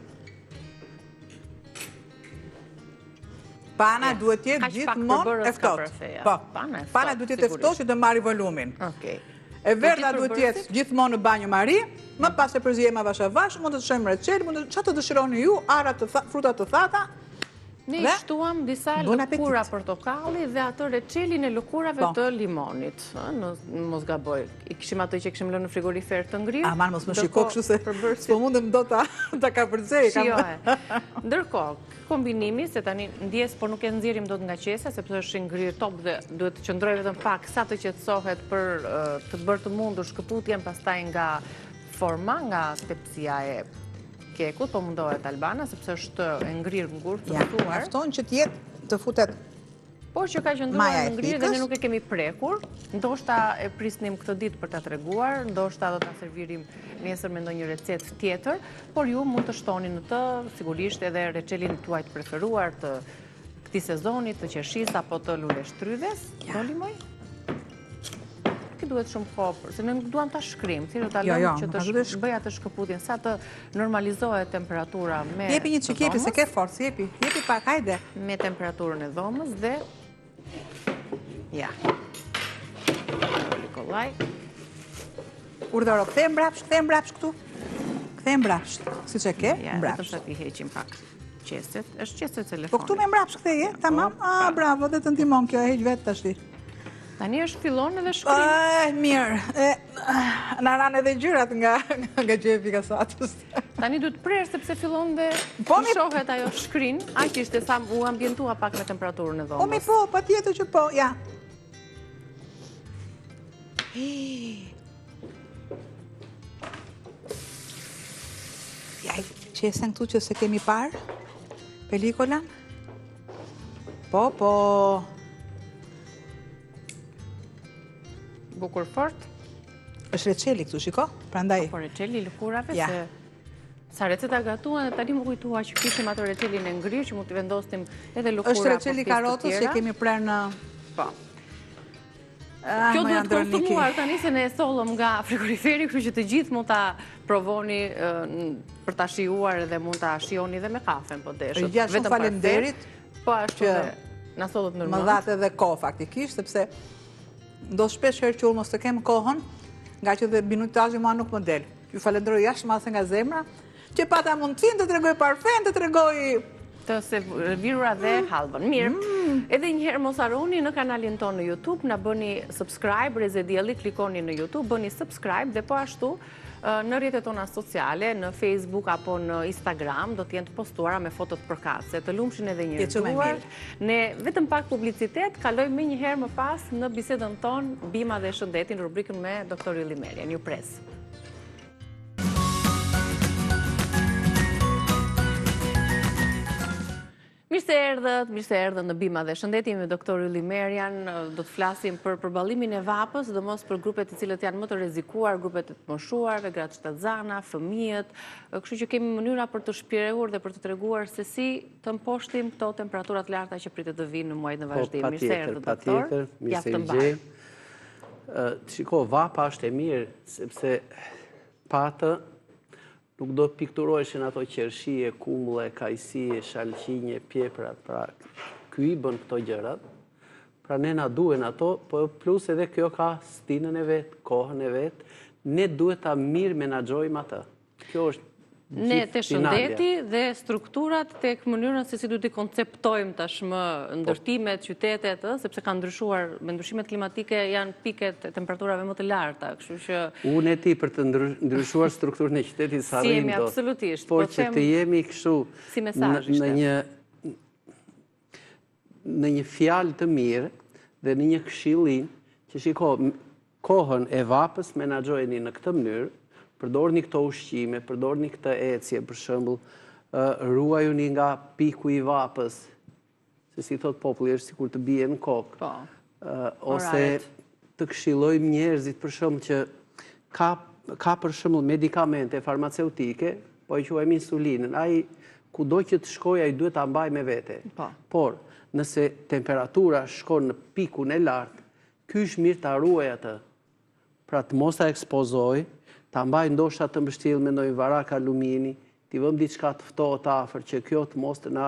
Pana duhet tjetë gjithmonë e ftohtë. Po, pana duhet tjetë e ftohtë që të marri volumin. E verda duhet tjetë gjithmonë në banjë mari, më pas e përzijema vash, mund të të shojmë recel, mund të të dëshironi ju, frutat të thata. Ne i shtuam disa lëkura portokalli dhe atë recelin e lëkurave të limonit. Mos gaboj. I kishim ato që kishim lënë në frigorifer të ngrirë. Aman, mos më shiko kështu se s'po mundem do ta ka përzej. Ndërkohë, kombinimi, se tani ndjes, por nuk e nxjerrim dot nga qesa, sepse është i ngrirë top dhe duhet të qëndroj vetëm pak sa të qetësohet për të bërë të mundur shkëputjen pastaj nga forma, nga tepsia e kekut, po mundohet Albana, sepse është e ngrirë ngurtësuar. Ja, afton që t'jetë të futet por që ka qëndruar në ngrirë dhe ne nuk e kemi prekur, ndoshta e prisnim këtë ditë për ta treguar, ndoshta do ta servirim nesër me ndonjë recetë tjetër, por ju mund të shtoni në të, sigurisht edhe recelin tuaj të preferuar të këtij sezoni, të qershis apo të luleshtrydhes. Do limoj? Duhet shumë kohë, se ne nuk duam ta shkrim, thjesht ta lëmë që të bëj atë shkëputjen, sa të normalizohet temperatura me jepi një çikepi se ke forcë, jepi pak, hajde. Me temperaturën e dhomës dhe ja. Nikolaj. Urdhëro, kthejmë mbrapsht këtu. Kthejmë mbrapsht, siç e ke, mbrapsht. Ja, të heqim pak qeset. Është qeset telefonit. Po këtu me mbrapsht ktheje, tamam. Bravo, dhe të ndihmon kjo, e heq vetë tash. Tani është fillon edhe shkrim. Mirë. Na ranë edhe gjyrat nga gjepi kasatës. Tani duhet prerë sepse fillon dhe shohet ajo shkrin. Aq ishte sa u ambientua pak me temperaturën e dhomës. Po, patjetër që po, ja. Ja, qesen këtu që se kemi parë pelikola. Po. Bukur fort. Është receli këtu, shiko? Prandaj. Po receli lëkurave se sa receta gatuan, tani më kujtua që kishim atë recelin e ngrirë që mund të vendosnim edhe lëkura. Është receli karotës që kemi prerë në. Po. Kjo duhet konsumuar tani se ne e sollëm nga frigoriferi, kështu që të gjithë mund ta provoni për ta shijuar dhe mund ta shijoni edhe me kafen, po deshët. Vetëm faleminderit. Po ashtu na sollët normal. Më dhatë edhe kohë faktikisht, sepse do shpesh herë që mos të kem kohën, nga që dhe minutazhi mua nuk më del. Ju falenderoj jashtëmase nga zemra, që pata mundësinë të tregoj parfen, të tregoj Të servirura dhe hallbën. Mirë, edhe njëherë mos harroni në kanalin tonë në YouTube, na bëni subscribe, Reze Dielli, klikoni në YouTube, bëni subscribe dhe po ashtu në rrjetet tona sociale, në Facebook apo në Instagram, do t'jenë të postuara me fotot përkatëse. Të lumshin edhe një duar. Ne vetëm pak publicitet, kalojmë me njëherë më pas në bisedën tonë Bima dhe Shëndetin, rubrikën me Dr. Ylli Merjan. Ju pres. Mirë se erdhët në Bima dhe Shëndetin me Dr. Ylli Merjan. Do të flasim për përballimin e vapës, dhe mos për grupet të cilët janë më të rrezikuar, grupet e të moshuar, gratë shtatzana, fëmijët. Kështu që kemi mënyra për të shpjeguar dhe për të treguar se si të mposhtim këto temperaturat larta që pritet të vinë në muajt në vazhdim. Mirë se erdhët, doktor. Mirë se gjej. Shiko, vapa është e mirë, sepse patë nuk do pikturoheshin ato qershie, kumlle, kajsie, shalqinje, pjeprat, pra ky i bën këto gjërat. Pra ne na duhen ato, po plus edhe kjo ka stinën e vet, kohën e vet, ne duhet ta mirë menaxhojmë atë. Kjo është ne te shëndeti dhe strukturat tek mënyrën se si duhet i konceptojmë tashmë ndërtimet, qytetet, sepse kanë ndryshuar, me ndryshimet klimatike janë piket e temperaturave më të larta, kështu që unë e ti për të ndryshuar strukturën e qytetit sa rrim do. Si jemi absolutisht, por që të jemi kështu si mesazh në një fjalë të mirë dhe në një këshillin që shiko kohën e vapës menaxhojeni në këtë mënyrë. Përdorni këto ushqime, përdorni këtë ecje, për shembull, ruajuni nga piku i vapës, se si thot populli është sikur të bie në kokë. Ose të këshillojmë njerëzit për shembull që ka për shembull medikamente farmaceutike, po e quajmë insulinën. Ai kudo që të shkojë ai duhet ta mbajë me vete. Por nëse temperatura shkon në pikun e lartë, ky është mirë ta ruaj atë. Pra të mos ta ekspozoj, ta mbaj ndoshta të mbështjellë me ndonjë varak alumini, t'i vëmë diçka të ftohtë afër që kjo të mos të na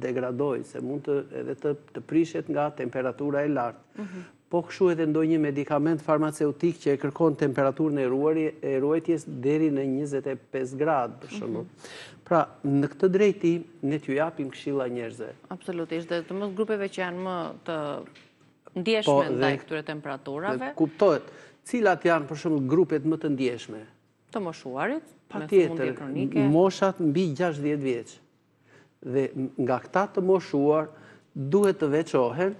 degradojë, se mund edhe të prishet nga temperatura e lartë. Po kështu edhe ndonjë medikament farmaceutik që e kërkon temperaturën e ruajtjes deri në 25 gradë, për shembull. Pra, në këtë drejti ne t'ju japim këshilla njerëzve. Absolutisht, dhe të mos grupeve që janë më të ndjeshme ndaj këtyre temperaturave. Kuptohet. Cilat janë për shembull grupet më të ndjeshme? Të moshuarit, me patjetër, kronike. moshat mbi 60 vjeç. Dhe nga këta të moshuar duhet të veçohen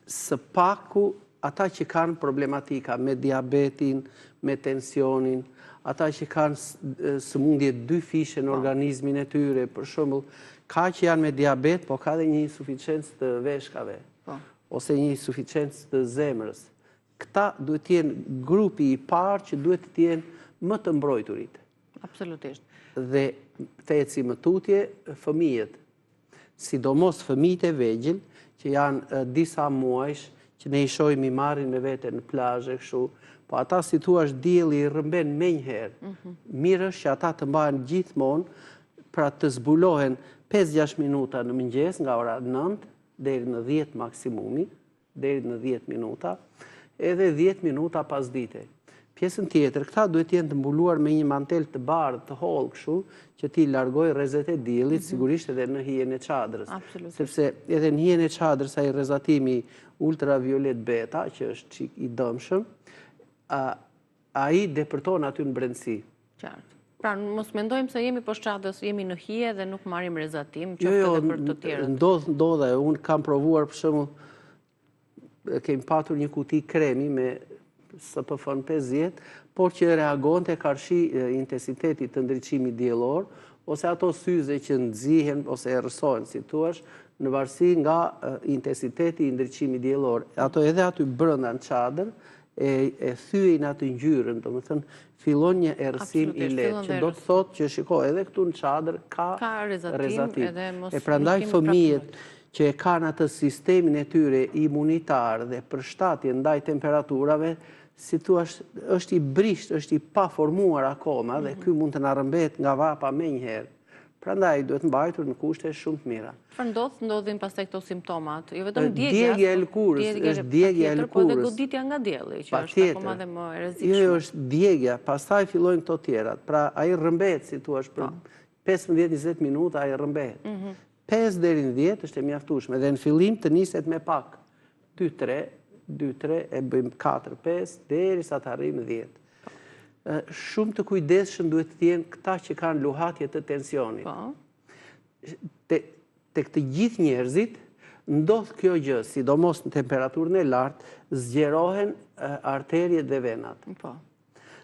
së paku ata që kanë problematika me diabetin, me tensionin, ata që kanë sëmundje dy fishe në organizmin e tyre, për shembull, ka që janë me diabet, po ka dhe një insuficiencë të veshkave, ose një insuficiencë të zemrës. Këta duhet të jenë grupi i parë që duhet të jenë më të mbrojturit. Absolutisht. Dhe theci më tutje fëmijët, sidomos fëmijët e vegjël që janë disa muajsh që ne i shohim i marrin me vete në plazhe kështu, po ata si thua dielli i rrëmben menjëherë. Mirë është që ata të mbahen gjithmonë, pra të zbulohen 5-6 minuta në mëngjes nga ora 9 deri në 10 maksimumi, deri në 10 minuta. Edhe 10 minuta pas dite. Pjesën tjetër, këta duhet jenë të mbuluar me një mantel të bardhë, të hollë kështu, që ti largoj rrezet e diellit, sigurisht edhe në hijen e çadrës. Sepse edhe në hijen e çadrës ai rrezatimi ultraviolet beta, që është çik i dëmshëm, ai depërton aty në brendësi. Qartë. Pra, mos mendojmë se jemi poshtë çadrës, jemi në hije dhe nuk marrim rrezatim, qoftë edhe për të tjerët. Ndodhe, unë kam provuar për shembull kemi patur një kuti kremi me SPF 50, por që reagonte karshi intensitetit të ndriçimit diellor, ose ato syze që nxihen ose errësohen, si thuash, në varësi nga intensiteti i ndriçimit diellor. Ato edhe aty brenda në çadër e thyejnë atë ngjyrën, domethënë fillon një errësim i lehtë, që do të thotë që shiko, edhe këtu në çadër ka rrezatim. E prandaj fëmijët që e kanë atë sistemin e tyre imunitar dhe përshtatje ndaj temperaturave, si thua, është i brisht, është i paformuar akoma dhe ky mund të na rrëmbet nga vapa menjëherë. Prandaj duhet mbajtur në kushte shumë të mira. Çfarë ndodhin pastaj këto simptomat? Jo vetëm djegja e lëkurës, është djegja e lëkurës. Po edhe goditja nga dielli, që është akoma dhe më e rrezikshme. Jo, është djegja, pastaj fillojnë këto tjerat. Pra ai rrëmbet, si thua, për 15-20 minuta ai rrëmbet. 5 deri në 10 është e mjaftueshme dhe në fillim të niset me pak. 2-3, e bëjmë 4-5 derisa të arrijmë 10. Shumë të kujdesshëm duhet të jenë këta që kanë luhatje të tensionit. Tek të gjithë njerëzit ndodh kjo gjë, sidomos në temperaturën e lartë, zgjerohen arteriet dhe venat.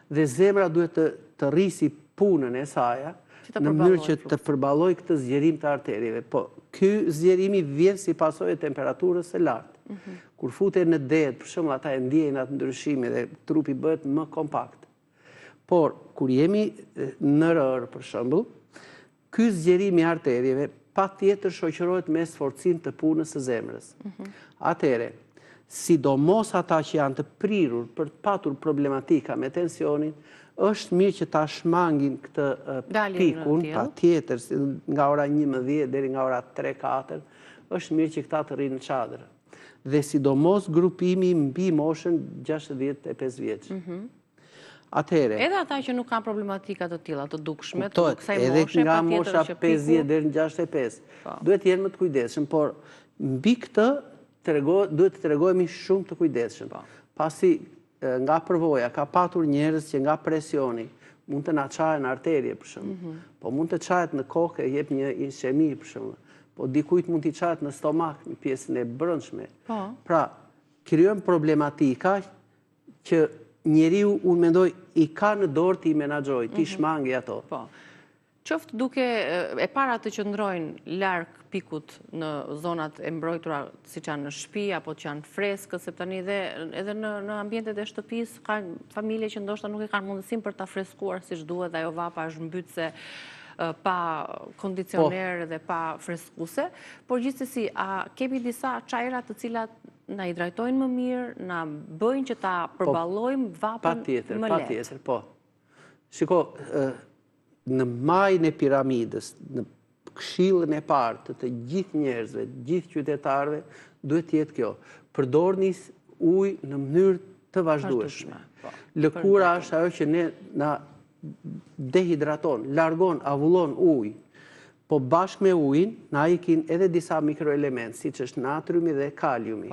Dhe zemra duhet të rrisi punën e saj në mënyrë që të përballojë këtë zgjerim të arterieve. Po, ky zgjerimi vjen si pasojë e temperaturës së lartë. Kur futen në det, për shembull, ata e ndjejnë atë ndryshimin dhe trupi bëhet më kompakt. Por, kur jemi në rër, për shembull, ky zgjerim i arterieve patjetër shoqërohet me sforcim të punës së zemrës. Atëherë, sidomos ata që janë të prirur për të patur problematika me tensionin, është mirë që ta shmangin këtë pikun, patjetër, nga ora 11 deri nga ora 3-4, është mirë që këta të rrinë në çadër. Dhe sidomos grupimi mbi moshën 65 vjeç. Atëherë, edhe ata që nuk kanë problematika të tilla të dukshme, të kësaj edhe moshe, nga mosha 50 deri në 65, duhet të jenë më të kujdesshëm, por mbi këtë duhet të tregojmë shumë të kujdesshëm. Pasi nga përvoja ka patur njerëz që nga presioni mund të na çajnë arterie për shembull, po mund të çajet në kokë e jep një ishemi për shembull, po dikujt mund t'i çajet në stomak, në pjesën e brendshme. Pra, krijojmë problematika që njeriu, unë mendoj, i ka në dorë t'i menaxhojë, t'i shmangi ato. Qoftë duke e para të qëndrojnë larg pikut në zonat e mbrojtura, siç janë në shtëpi apo që janë freskë, sepse tani edhe në ambientet e shtëpisë ka familje që ndoshta nuk e kanë mundësinë për ta freskuar siç duhet dhe ajo vapa është mbytse pa kondicioner dhe pa freskuese, por gjithsesi, a kemi disa çajra të cilat na hidratojnë më mirë, na bëjnë që ta përballojmë vapën më lehtë? Patjetër, po. Shiko, në majën e piramidës, në këshillën e parë të gjithë njerëzve, gjithë qytetarëve, duhet të jetë kjo. Përdorni ujë në mënyrë të vazhdueshme. Lëkura është ajo që ne na dehidraton, largon, avullon ujë. Po bashkë me ujin, na ikin edhe disa mikroelement, siç është natriumi dhe kaliumi.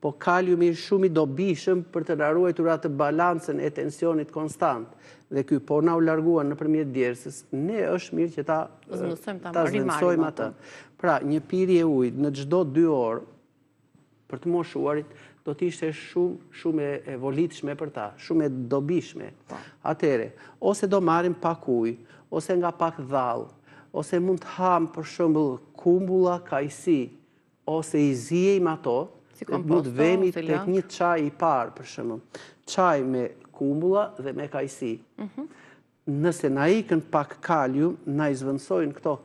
Po kaliumi është shumë i dobishëm për të na ruajtur atë balancën e tensionit konstant. Dhe ky po na u larguan nëpërmjet djersës, ne është mirë që ta zvendësojmë atë. Pra, një pirje ujit në çdo 2 orë për të moshuarit do të ishte shumë e volitshme për ta, shumë e dobishme. Atëherë, ose do marrim pak ujë, ose nga pak dhall, ose mund të ham për shembull kumbulla, kajsi, ose i ziejmë ato, mund të vemi tek një çaj i parë për shembull. Çaj me kumbulla dhe me kajsi. Nëse na ikën pak kalium, na i zvendësojnë këto.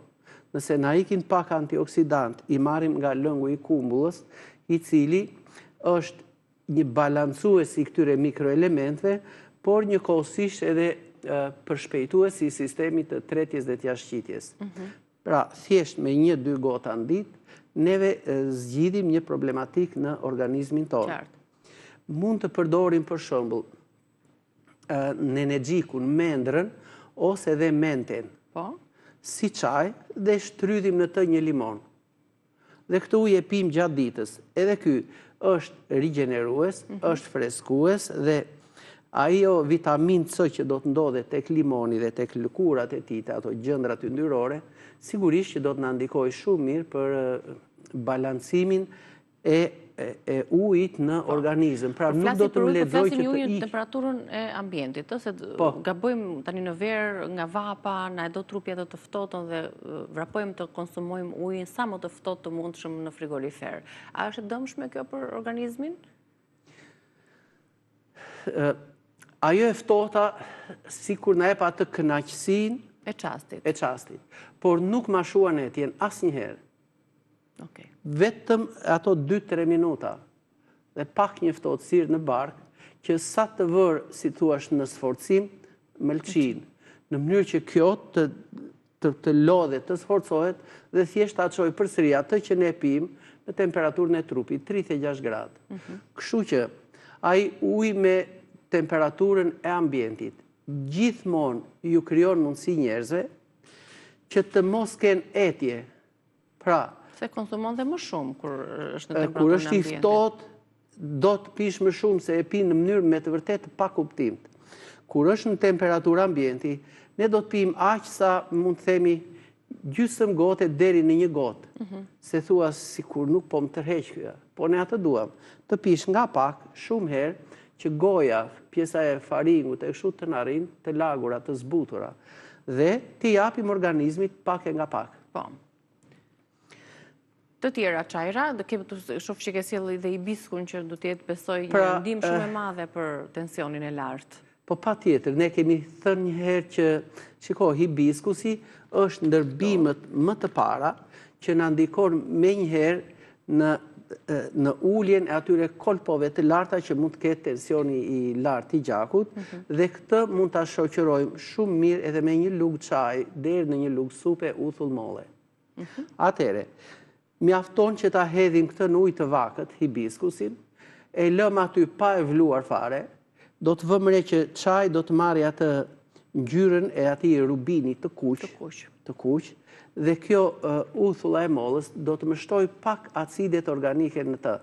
Nëse na ikin pak antioksidant, i marrim nga lëngu i kumbullës, i cili është një balancues i këtyre mikroelementve, por njëkohësisht edhe përshpejtues i sistemit të tretjes dhe të jashtëqitjes. Pra, thjesht me 1-2 gota në ditë, neve zgjidhim një problematik në organizmin tonë. Mund të përdorim për shembull në energjikun mendrën ose dhe menten. Si çaj dhe shtrydhim në të një limon. Dhe këtë ujë e pim gjatë ditës. Edhe ky është rigjenerues, është freskues dhe ajo vitamin C që do të ndodhet tek limoni dhe tek lëkurat e tij, ato gjëndrat yndyrore, sigurisht që do të na ndikojë shumë mirë për balancimin e ujit në organizëm. Pra nuk do të më lexoj që të ujin temperaturën e ambientit, se gabojmë tani në verë nga vapa, na e do trupi atë të ftohtë dhe vrapojmë të konsumojmë ujin sa më të ftohtë të mundshëm në frigorifer. A është e dëmshme kjo për organizmin? Ajo e ftohta sikur na jep atë kënaqësinë e çastit. Por nuk ma shuan etjen asnjëherë. Vetëm ato 2-3 minuta dhe pak një ftohtësirë në barkë që sa të vërë, si thuash, në sforcim, mëlçin, në mënyrë që kjo të lodhe, të sforcohet dhe thjesht ta çojë përsëri atë që ne pim në temperaturën e trupit, 36 gradë. Kështu që ai ujë me temperaturën e ambientit gjithmonë ju krijon mundësi njerëzve që të mos kenë etje. Pra, se konsumon dhe më shumë kur është në temperaturën kur është i ambientit. ftohtë, do të pish më shumë se e pi në mënyrë me të vërtetë pa kuptim. Kur është në temperaturë ambienti, ne do të pim aq sa mund të themi gjysmë gote deri në 1 gotë. Se thua sikur nuk po më tërheq kjo. Po ne atë duam. Të pish nga pak, shumë herë, që goja, pjesa e faringut, e kështu të narin, të lagura, të zbutura. Dhe ti japim organizmit pak e nga pak. Po. Të tjera çajra, shoh që ke sjellë dhe hibiskun që do të jetë besoj një ndihmë shumë e madhe për tensionin e lartë. Po patjetër, ne kemi thënë një herë që shiko, hibiskusi është ndër bimët më të para që na ndikon menjëherë në uljen e atyre kolpove të larta që mund të ketë tensioni i lartë i gjakut dhe këtë mund ta shoqërojmë shumë mirë edhe me një lugë çaj deri në një lugë supe uthull molle. Atëre, mjafton që ta hedhim këtë në ujë të vakët, hibiskusin, e lëm aty pa e vluar fare, do të vëmë re që çaj do të marrë atë ngjyrën e atij rubini të kuq, dhe kjo uthulla e mollës do të mështoj pak acidet organike në të.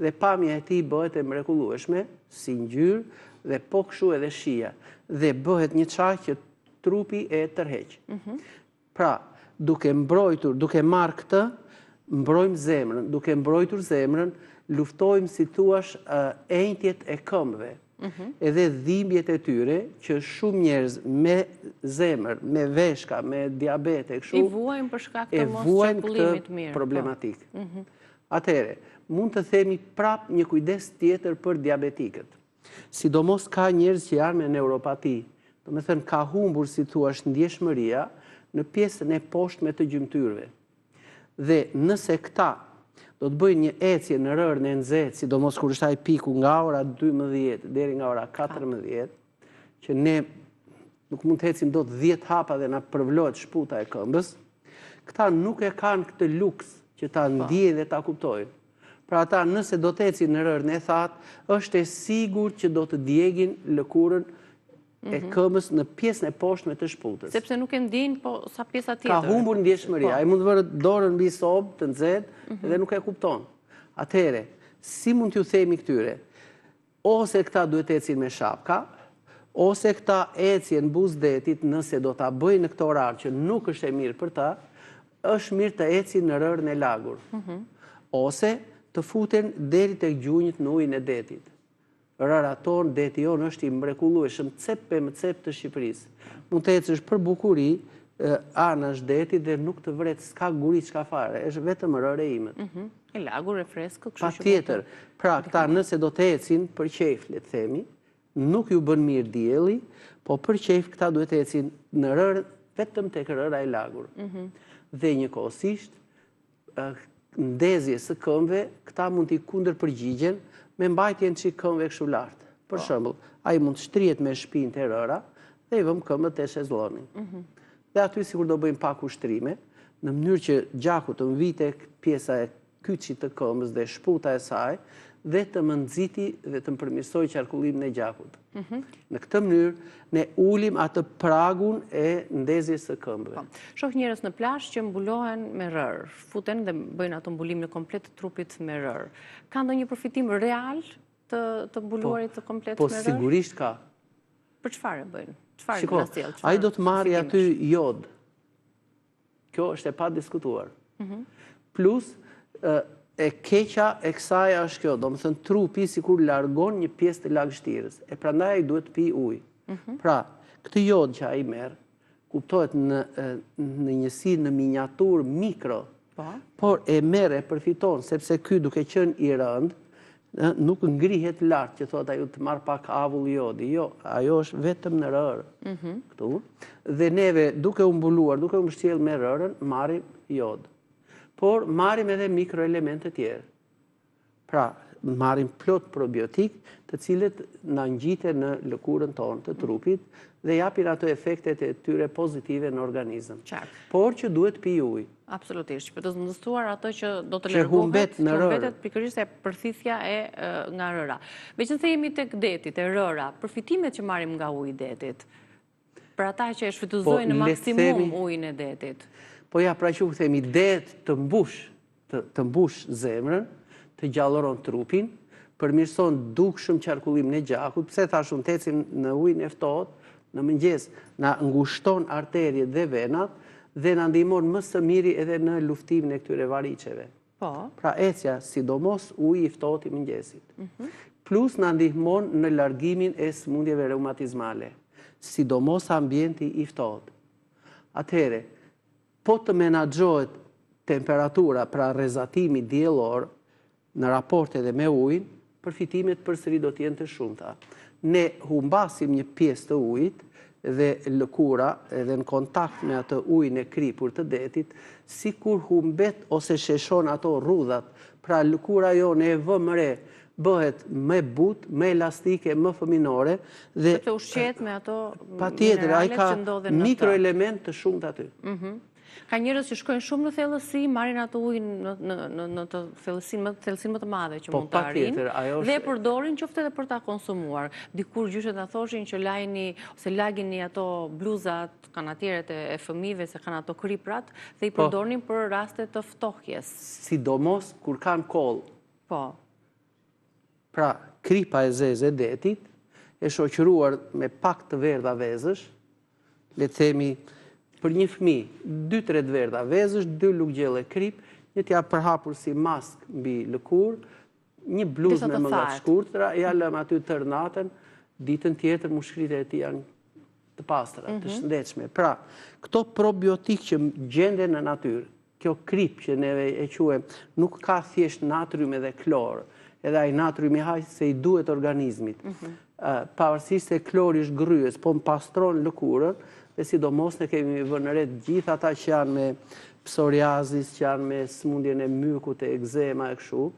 Dhe pamja e tij bëhet e mrekullueshme, si ngjyrë dhe po kështu edhe shija, dhe bëhet një çaj që trupi e tërheq. Pra, duke marrë këtë, mbrojmë zemrën, duke mbrojtur zemrën, luftojmë si thuash enjtjet e këmbëve. Edhe dhimbjet e tyre që shumë njerëz me zemër, me veshka, me diabete, kështu, I vuajnë për shkak të mos qarkullimit mirë. Problematik. Atëhere, mund të themi prap një kujdes tjetër për diabetikët. Sidomos ka njerëz që janë me neuropati, do me thënë ka humbur si thuash ndjeshmëria në pjesën e poshtme të gjymtyrëve. Dhe nëse këta do të bëjnë një ecje në rërën e nxehtë, sidomos kur është ai piku nga ora 12 deri nga ora 14, që ne nuk mund të ecim dot 10 hapa dhe na përvlohet shputa e këmbës, këta nuk e kanë këtë luks që ta ndjejnë dhe ta kuptojnë. Pra ata nëse do të ecin në rërën e thatë, është e sigurt që do të djegin lëkurën e këmbës në pjesën e poshtme të shputës. Sepse nuk e ndjejnë, po sa pjesa tjetër. Ka humbur ndjeshmëria. Ai mund të vërë dorën mbi sobë të nxehtë dhe nuk e kupton. Atëhere, si mund t'ju themi këtyre? Ose këta duhet ecin me shapka, ose këta ecjen buzdetit nëse do ta bëjnë në këtë orar që nuk është e mirë për ta, është mirë të ecin në rërën e lagur. Ose të futen deri tek gjunjët në ujin e detit. Rëra tonë, deti jonë është i mrekullueshëm, cep me cep të Shqipërisë. Mund të ecësh për bukuri, anash detit dhe nuk të vret, s'ka guri çka fare, është vetëm rërë e imët. E lagur, e freskët, kështu që Patjetër, pra këta nëse do të ecin për qejf, le të themi, nuk ju bën mirë dielli, po për qejf këta duhet të ecin në rërë, vetëm tek rëra e lagur. Dhe njëkohësisht, ndezje së këmbëve, këta mund t'i kundërpërgjigjen me mbajtjen që këmbëve kështu lartë. Për shembull, ai mund të shtrihet me shpinë te rëra dhe i vëm këmbët te shezlloni. Dhe aty sikur do bëjmë pak ushtrime, në mënyrë që gjaku të mvite pjesa e kyçit të këmbës dhe shputa e saj, dhe të më nxiti dhe të më përmirësoj qarkullimin e gjakut. Në këtë mënyrë, ne ulim atë pragun e ndezjes së këmbëve. Shoh njerëz në plazh që mbulohen me rër, futen dhe bëjnë atë mbulim në komplet të trupit me rër. Ka ndonjë përfitim real të mbuluarit të komplet me rër? Po sigurisht ka. Për çfarë bëjnë? Çfarë Shiko, na sjell? ai do të marrë aty jod. Kjo është e padiskutuar. Plus, e keqa e kësaj është kjo, do më thënë trupi sikur largon një pjesë të lagështirës, e prandaj ai duhet të pi ujë. Pra, këtë jod që ai merr, kuptohet në njësi në miniatur mikro, por e merr e përfiton, sepse ky duke qenë i rënd, nuk ngrihet lart që thotë ajo të marr pak avull jodi. Jo, ajo është vetëm në rërë. Këtu. Dhe neve duke u mbuluar, duke u mbështjell me rërën, marrim jod. Por marrim edhe mikroelemente tjerë. Pra, marrim plot probiotik, të cilët na ngjiten në lëkurën tonë të trupit dhe japin ato efektet e tyre pozitive në organizëm. Por që duhet pi ujë. Absolutisht, për të ndëstuar ato që do të Që humbet në rërë. humbetet pikërisht e përthithja e nga rëra. Meqense jemi tek detit, e rëra, përfitimet që marrim nga uji i detit. Për ata që e shfrytëzojnë në maksimum ujin e detit. po ja pra që themi det të mbush zemrën, të gjallëron trupin, përmirëson dukshëm qarkullimin e gjakut, pse thashun të ecim në ujin e ftohtë, në mëngjes na ngushton arteriet dhe venat dhe na ndihmon më së miri edhe në luftimin e këtyre variqeve. Po. Pra ecja, sidomos uji i ftohtë i mëngjesit. Plus na ndihmon në largimin e sëmundjeve reumatizmale, sidomos ambienti i ftohtë. Atëherë, po të menaxhohet temperatura, pra rrezatimi diellor në raport edhe me ujin, përfitimet përsëri do të jenë të shumta. Ne humbasim një pjesë të ujit dhe lëkura edhe në kontakt me atë ujin e kripur të detit, sikur humbet ose sheshon ato rrudhat, pra lëkura jone e vëmëre bëhet më but, më elastike, më fëminore dhe sepse ushqet me ato patjetër, ai mineralet ka që ndodhen në të. mikroelement të shumta aty. Ka njerëz që shkojnë shumë në thellësi, marrin atë ujin në të thellësinë më të madhe që mund të arrijnë dhe e përdorin qoftë edhe për ta konsumuar. Dikur gjyshet na thoshin që lajni ose lagini ato bluzat kanatierët e fëmijëve se kanë ato kriprat dhe i përdornin për raste të ftohjes. Sidomos kur kanë koll. Po. Pra, kripa e zezë e detit e shoqëruar me pak të verdha vezësh, le të themi për një fëmijë, 2-3 verdha vezësh, 2 luggjelle krip, një t'ja përhapur si mask mbi lëkur, një bluzë me mënga të shkurtra, ja lëm aty tërë natën, ditën tjetër mushkëritë e tij janë të pastra, të shëndetshme. Pra, këto probiotik që gjenden në natyrë, kjo krip që neve e quajmë, nuk ka thjesht natrium edhe klor, edhe ai natriumi haj se i duhet organizmit. Pavarësisht se klori është gryes, po pastron lëkurën, dhe sidomos ne kemi vënë re gjithë ata që janë me psoriazis, që janë me sëmundjen e mykut, e ekzema e kështu,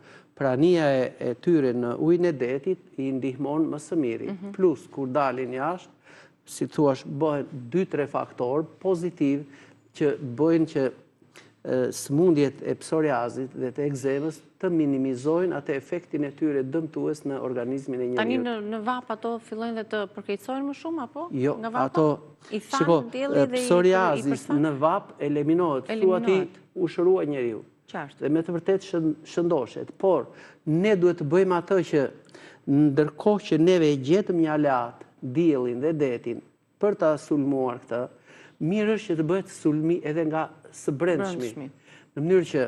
prania e tyre në ujin e detit i ndihmon më së miri. Plus, kur dalin jashtë, si thuash, bëhen 2-3 faktorë pozitiv që bëjnë që sëmundjet e psoriazit dhe të ekzemës të minimizojnë atë efektin e tyre dëmtues në organizmin e njeriut. Tani në vap ato fillojnë dhe të përkeqësojnë më shumë apo? Jo, nga vapa? ato shiko, psoriazis në vap eliminohet, thua ti ushërua njeriu. Qartë. Dhe me të vërtet shëndoshet, por ne duhet të bëjmë atë që ndërkohë që neve e gjetëm një aleat, diellin dhe detin për ta sulmuar këtë, mirë është që të bëhet sulmi edhe nga së brendshmi. Në mënyrë që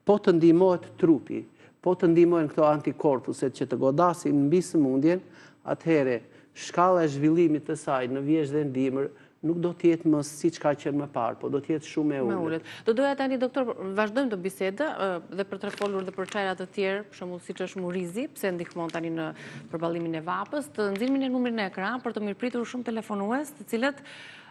po të ndihmohet trupi, po të ndihmojnë këto antikorpuset që të godasin mbi sëmundjen, atëherë shkalla e zhvillimit të saj në vjeshtë dhe ndimër nuk do të jetë më siç ka qenë më parë, po do të jetë shumë e ulët. Do doja tani, doktor, vazhdojmë të bisedë dhe për të folur dhe për çajrat të tjerë, për shembull siç është murizi, pse ndihmon tani në përballimin e vapës, të nxirrni numrin në ekran për të mirëpritur shumë telefonues, të cilët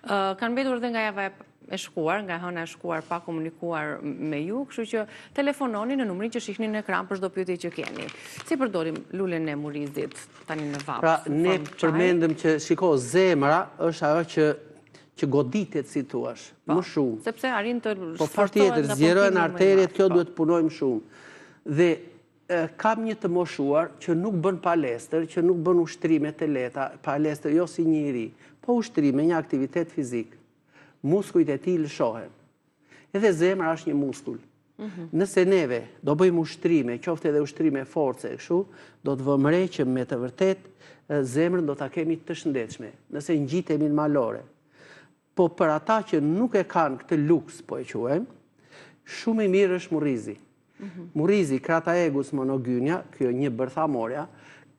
kanë mbetur dhe nga java e shkuar, nga hëna e shkuar pa komunikuar me ju, kështu që telefononi në numrin që shihni në ekran për çdo pyetje që keni. Si përdorim lulen e murizit tani në vapë? Pra, ne përmendëm që, shiko, zemra është ajo që goditet, si thuash, më shumë. Sepse arrin të po patjetër, zgjerohen arteriet, kjo duhet të punojmë shumë. Dhe kam një të moshuar që nuk bën palestër, që nuk bën ushtrime të lehta, palestër jo si njëri, po ushtrime, një aktivitet fizik. Muskujt e tij lëshohen. Edhe zemra është një muskull. Nëse neve do bëjmë ushtrime, qoftë edhe ushtrime force e kështu, do të vëmë re që me të vërtet zemrën do ta kemi të shëndetshme, nëse ngjitemi në malore. Po për ata që nuk e kanë këtë luks, po e quajmë, shumë i mirë është murrizi. Murrizi, Crataegus monogynia, kjo një bërthamorja,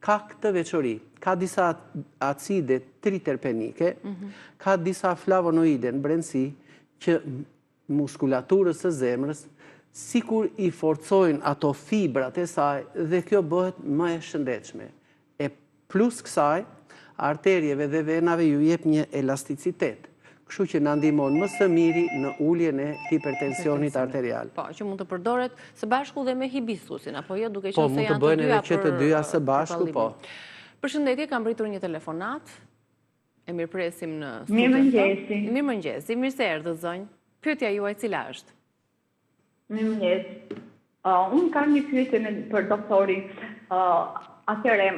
ka këtë veçori. Ka disa acide triterpenike, ka disa flavonoide në brendësi që muskulaturës së zemrës sikur i forcojnë ato fibrat e saj dhe kjo bëhet më e shëndetshme. E plus kësaj, arterieve dhe venave ju jep një elasticitet. Kështu që na ndihmon më së miri në uljen e hipertensionit arterial. Po, që mund të përdoret së bashku dhe me hibiskusin, apo jo duke po, qenë se janë të dyja për... Po, mund të bëjnë edhe që të dyja së bashku, po. Përshëndetje, kam britur një telefonat. E mirëpresim në studio. Mirëmëngjesi. Mirëmëngjesi, mirë se erdhët zonjë. Pyetja juaj cila është? Mirëmëngjes. Unë kam një pyetje për doktorin. Atëre,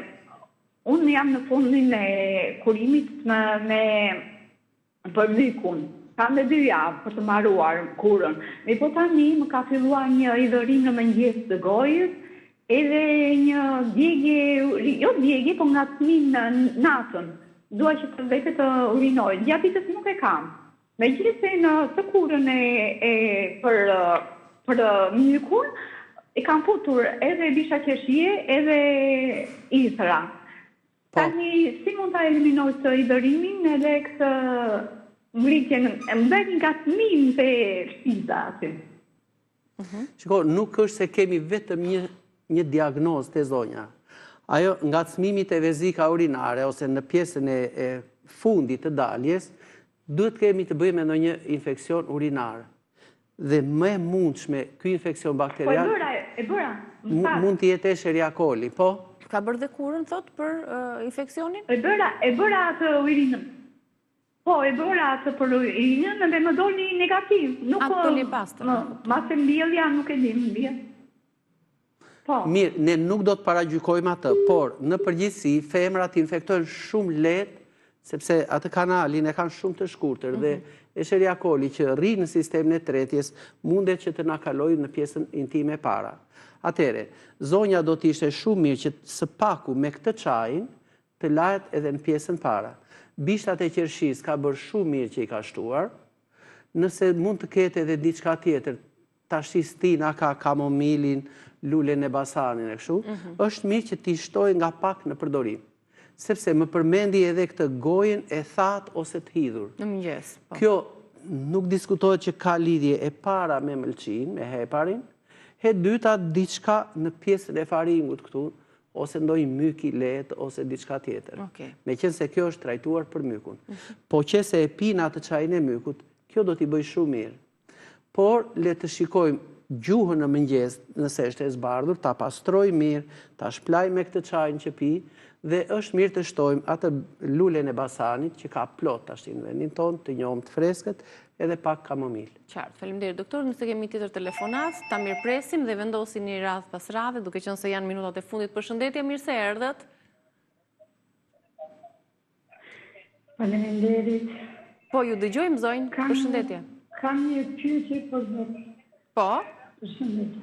unë jam në fundin e kurimit me për mykun. Kam dhe 2 javë për të mbaruar kurën. Me po tani më ka filluar një idhërim në mëngjes të gojës, edhe një djegje, jo djegje, po ngacmim në natën. Dua që të vete të urinoj. Diabetes nuk e kam. Megjithëse në të kurën për mykun, e kam futur edhe bisha qeshje, edhe isra. Tani, si mund ta eliminoj të idhërimin edhe këtë ngritjen, mbet nga ngacmim të shpiza aty. Shiko, nuk është se kemi vetëm një diagnozë të zonja. Ajo ngacmimit e vezika urinare ose në pjesën e fundit të daljes, duhet kemi të bëjmë në një infekcion urinar. Dhe më e mundshme ky infekcion bakterial mund të jetë Escherichia coli, po? Ka bërë dhe kurën, thot, për infekcionin? E bëra atë urinën. Po, e bëra atë për urinën dhe më doli negativ. Atë doli pastër. Mase mbjellja nuk e di mbjell. Po. Mirë, ne nuk do të paragjykojmë atë, por në përgjithësi femrat infektojnë shumë lehtë sepse atë kanalin e kanë shumë të shkurtër dhe Escherichia coli që rri në sistemin e tretjes mundet që të na kalojë në pjesën intime para. Atëre, zonja do të ishte shumë mirë që së paku me këtë çajin të lahet edhe në pjesën para. Bishtat e qershisë ka bërë shumë mirë që i ka shtuar. Nëse mund të ketë edhe diçka tjetër, tash Stina ka kamomilin, lulen e basanin e kështu, është mirë që t'i shtojë nga pak në përdorim. Sepse më përmendi edhe këtë gojen e thatë ose të hidhur. Në mëngjes. Kjo nuk diskutohet që ka lidhje e para me mëlçin, me heparin, e dyta diçka në pjesën e faringut këtu, ose ndonjë myk i lehtë ose diçka tjetër. Meqense kjo është trajtuar për mykun. Po qëse e pina të çajin e mykut, kjo do t'i bëj shumë mirë. Por le të shikojmë gjuhën në mëngjes, nëse është e zbardhur, ta pastroj mirë, ta shplaj me këtë çajin që pi, dhe është mirë të shtojmë atë lulen e basanit që ka plot tash në vendin tonë, të njohëm të freskët, edhe pak kamomil. Qartë, faleminderit doktor, nëse kemi tjetër telefonat, ta mirëpresim dhe vendosim një radhë pas radhe, duke qenë se janë minutat e fundit. Përshëndetje, mirë se erdhët. Faleminderit. Po, ju dëgjojmë zonjë, përshëndetje. Kam një pyetje për vetë. Po? Përshëndetje.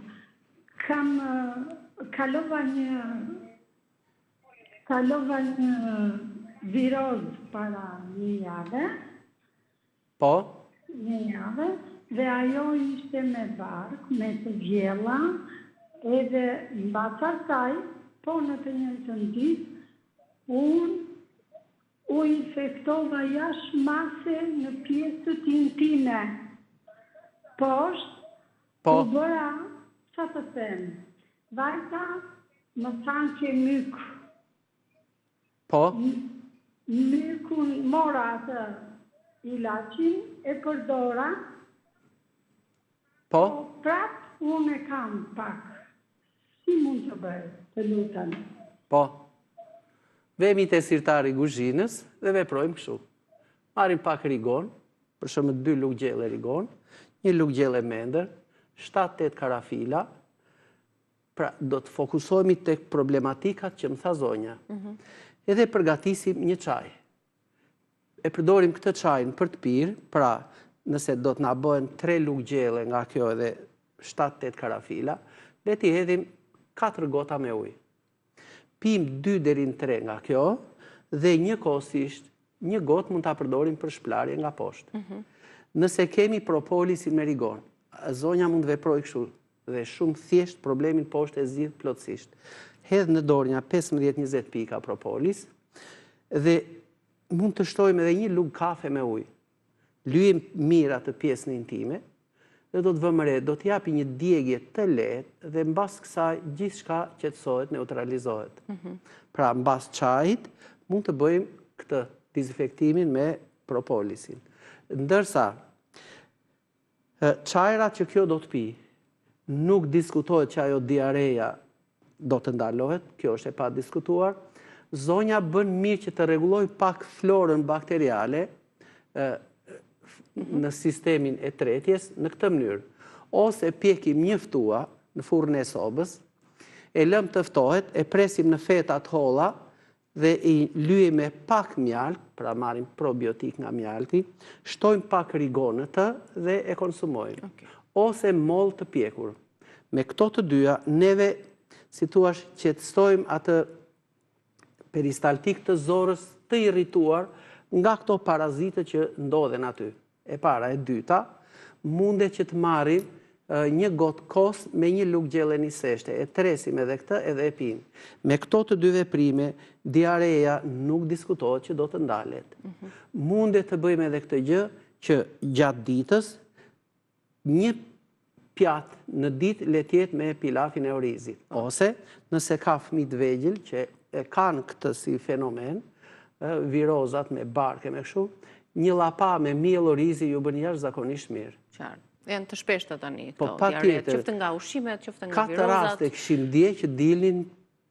Kalova një viroz para një jave. Po? Një jave, dhe ajo ishte me bark, me të vjella, edhe mbas asaj, po në të njëjtën ditë, u infektova jashmase në pjesët intime. Poshtë, u bëra, sa të them, vajta më thanë që myk. Po? Mykun mora atë ilaçin e përdora. Po? Prap unë e kam pak. Si mund të bëj, të lutem? Po. Vemi te sirtari kuzhinës dhe veprojmë kështu. Marrim pak rigon, për shembull 2 lugë gjelle rigon, 1 lugë gjelle mendër, 7-8 karafila. Pra, do të fokusohemi tek problematikat që më tha zonja. Edhe përgatisim një çaj. E përdorim këtë çajin për të pirë, pra nëse do të na bëhen 3 lugë gjelle nga kjo edhe 7-8 karafila, le t'i hedhim 4 gota me ujë. Pim 2 deri në 3 nga kjo dhe njëkohësisht 1 gotë mund ta përdorim për shplarje nga poshtë. Nëse kemi propolisin me rigon, zonja mund të veprojë kështu dhe shumë thjesht problemin poshtë e zgjidh plotësisht. Hedh në dorë një 15-20 pika propolis dhe mund të shtojmë edhe 1 lugë kafe me ujë. Lyejm mirë atë pjesën intime dhe do të vëmë re, do të japi një djegje të lehtë dhe mbas kësaj gjithçka qetësohet, neutralizohet. Pra mbas çajit mund të bëjmë këtë dezinfektimin me propolisin. Ndërsa çajrat që kjo do të pi, nuk diskutohet që ajo diareja do të ndalohet, kjo është e pa diskutuar. Zonja bën mirë që të rregulloj pak florën bakteriale në sistemin e tretjes në këtë mënyrë. Ose pjekim një ftua në furrën e sobës, e lëm të ftohet, e presim në feta të holla dhe i lyej me pak mjaltë, pra marrim probiotik nga mjalti, shtojmë pak rigo në të dhe e konsumojmë. Ose mollë të pjekur. Me këto të dyja, neve, si thua, qetësojmë atë peristaltik të zorës të irrituar nga këto parazite që ndodhen aty. E para, e dyta, mundet që të marrim një gotë kos me një lugë gjelle niseshte. E tresim edhe këtë edhe e pim. Me këto të dy veprime, diareja nuk diskutohet që do të ndalet. Mundet të bëjmë edhe këtë gjë që gjatë ditës, një pjatë në ditë le të jetë me pilafin e orizit. Ose, nëse ka fëmijë të vegjël që e kanë këtë si fenomen, virozat me barke me kështu, një llapa me miell orizi ju bën jashtëzakonisht mirë. Qartë. Janë të shpeshta tani Po këto patjetër. diaret, qoftë nga ushqimet, qoftë nga virozat. Ka raste kishim dje që dilnin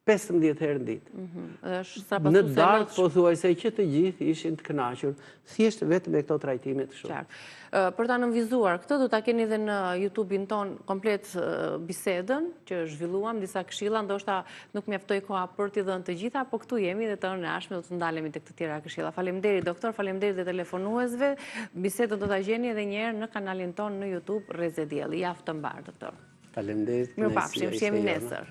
15 herë në ditë. Në darkë pothuajse që të gjithë ishin të kënaqur, thjesht vetëm me këto trajtime të shumë. Qartë. Për ta nënvizuar këtë, do ta keni edhe në YouTube-in ton komplet bisedën që zhvilluam, disa këshilla, ndoshta nuk mjaftoi koha për t'i dhënë të gjitha, po këtu jemi dhe të orën e ardhshme do të ndalemi tek të tjera këshilla. Faleminderit doktor, faleminderit dhe telefonuesve. Bisedën do ta gjeni edhe një herë në kanalin ton në YouTube Rrezë Dielli. Javë të mbarë, doktor. Faleminderit. Mirupafshim, jemi nesër.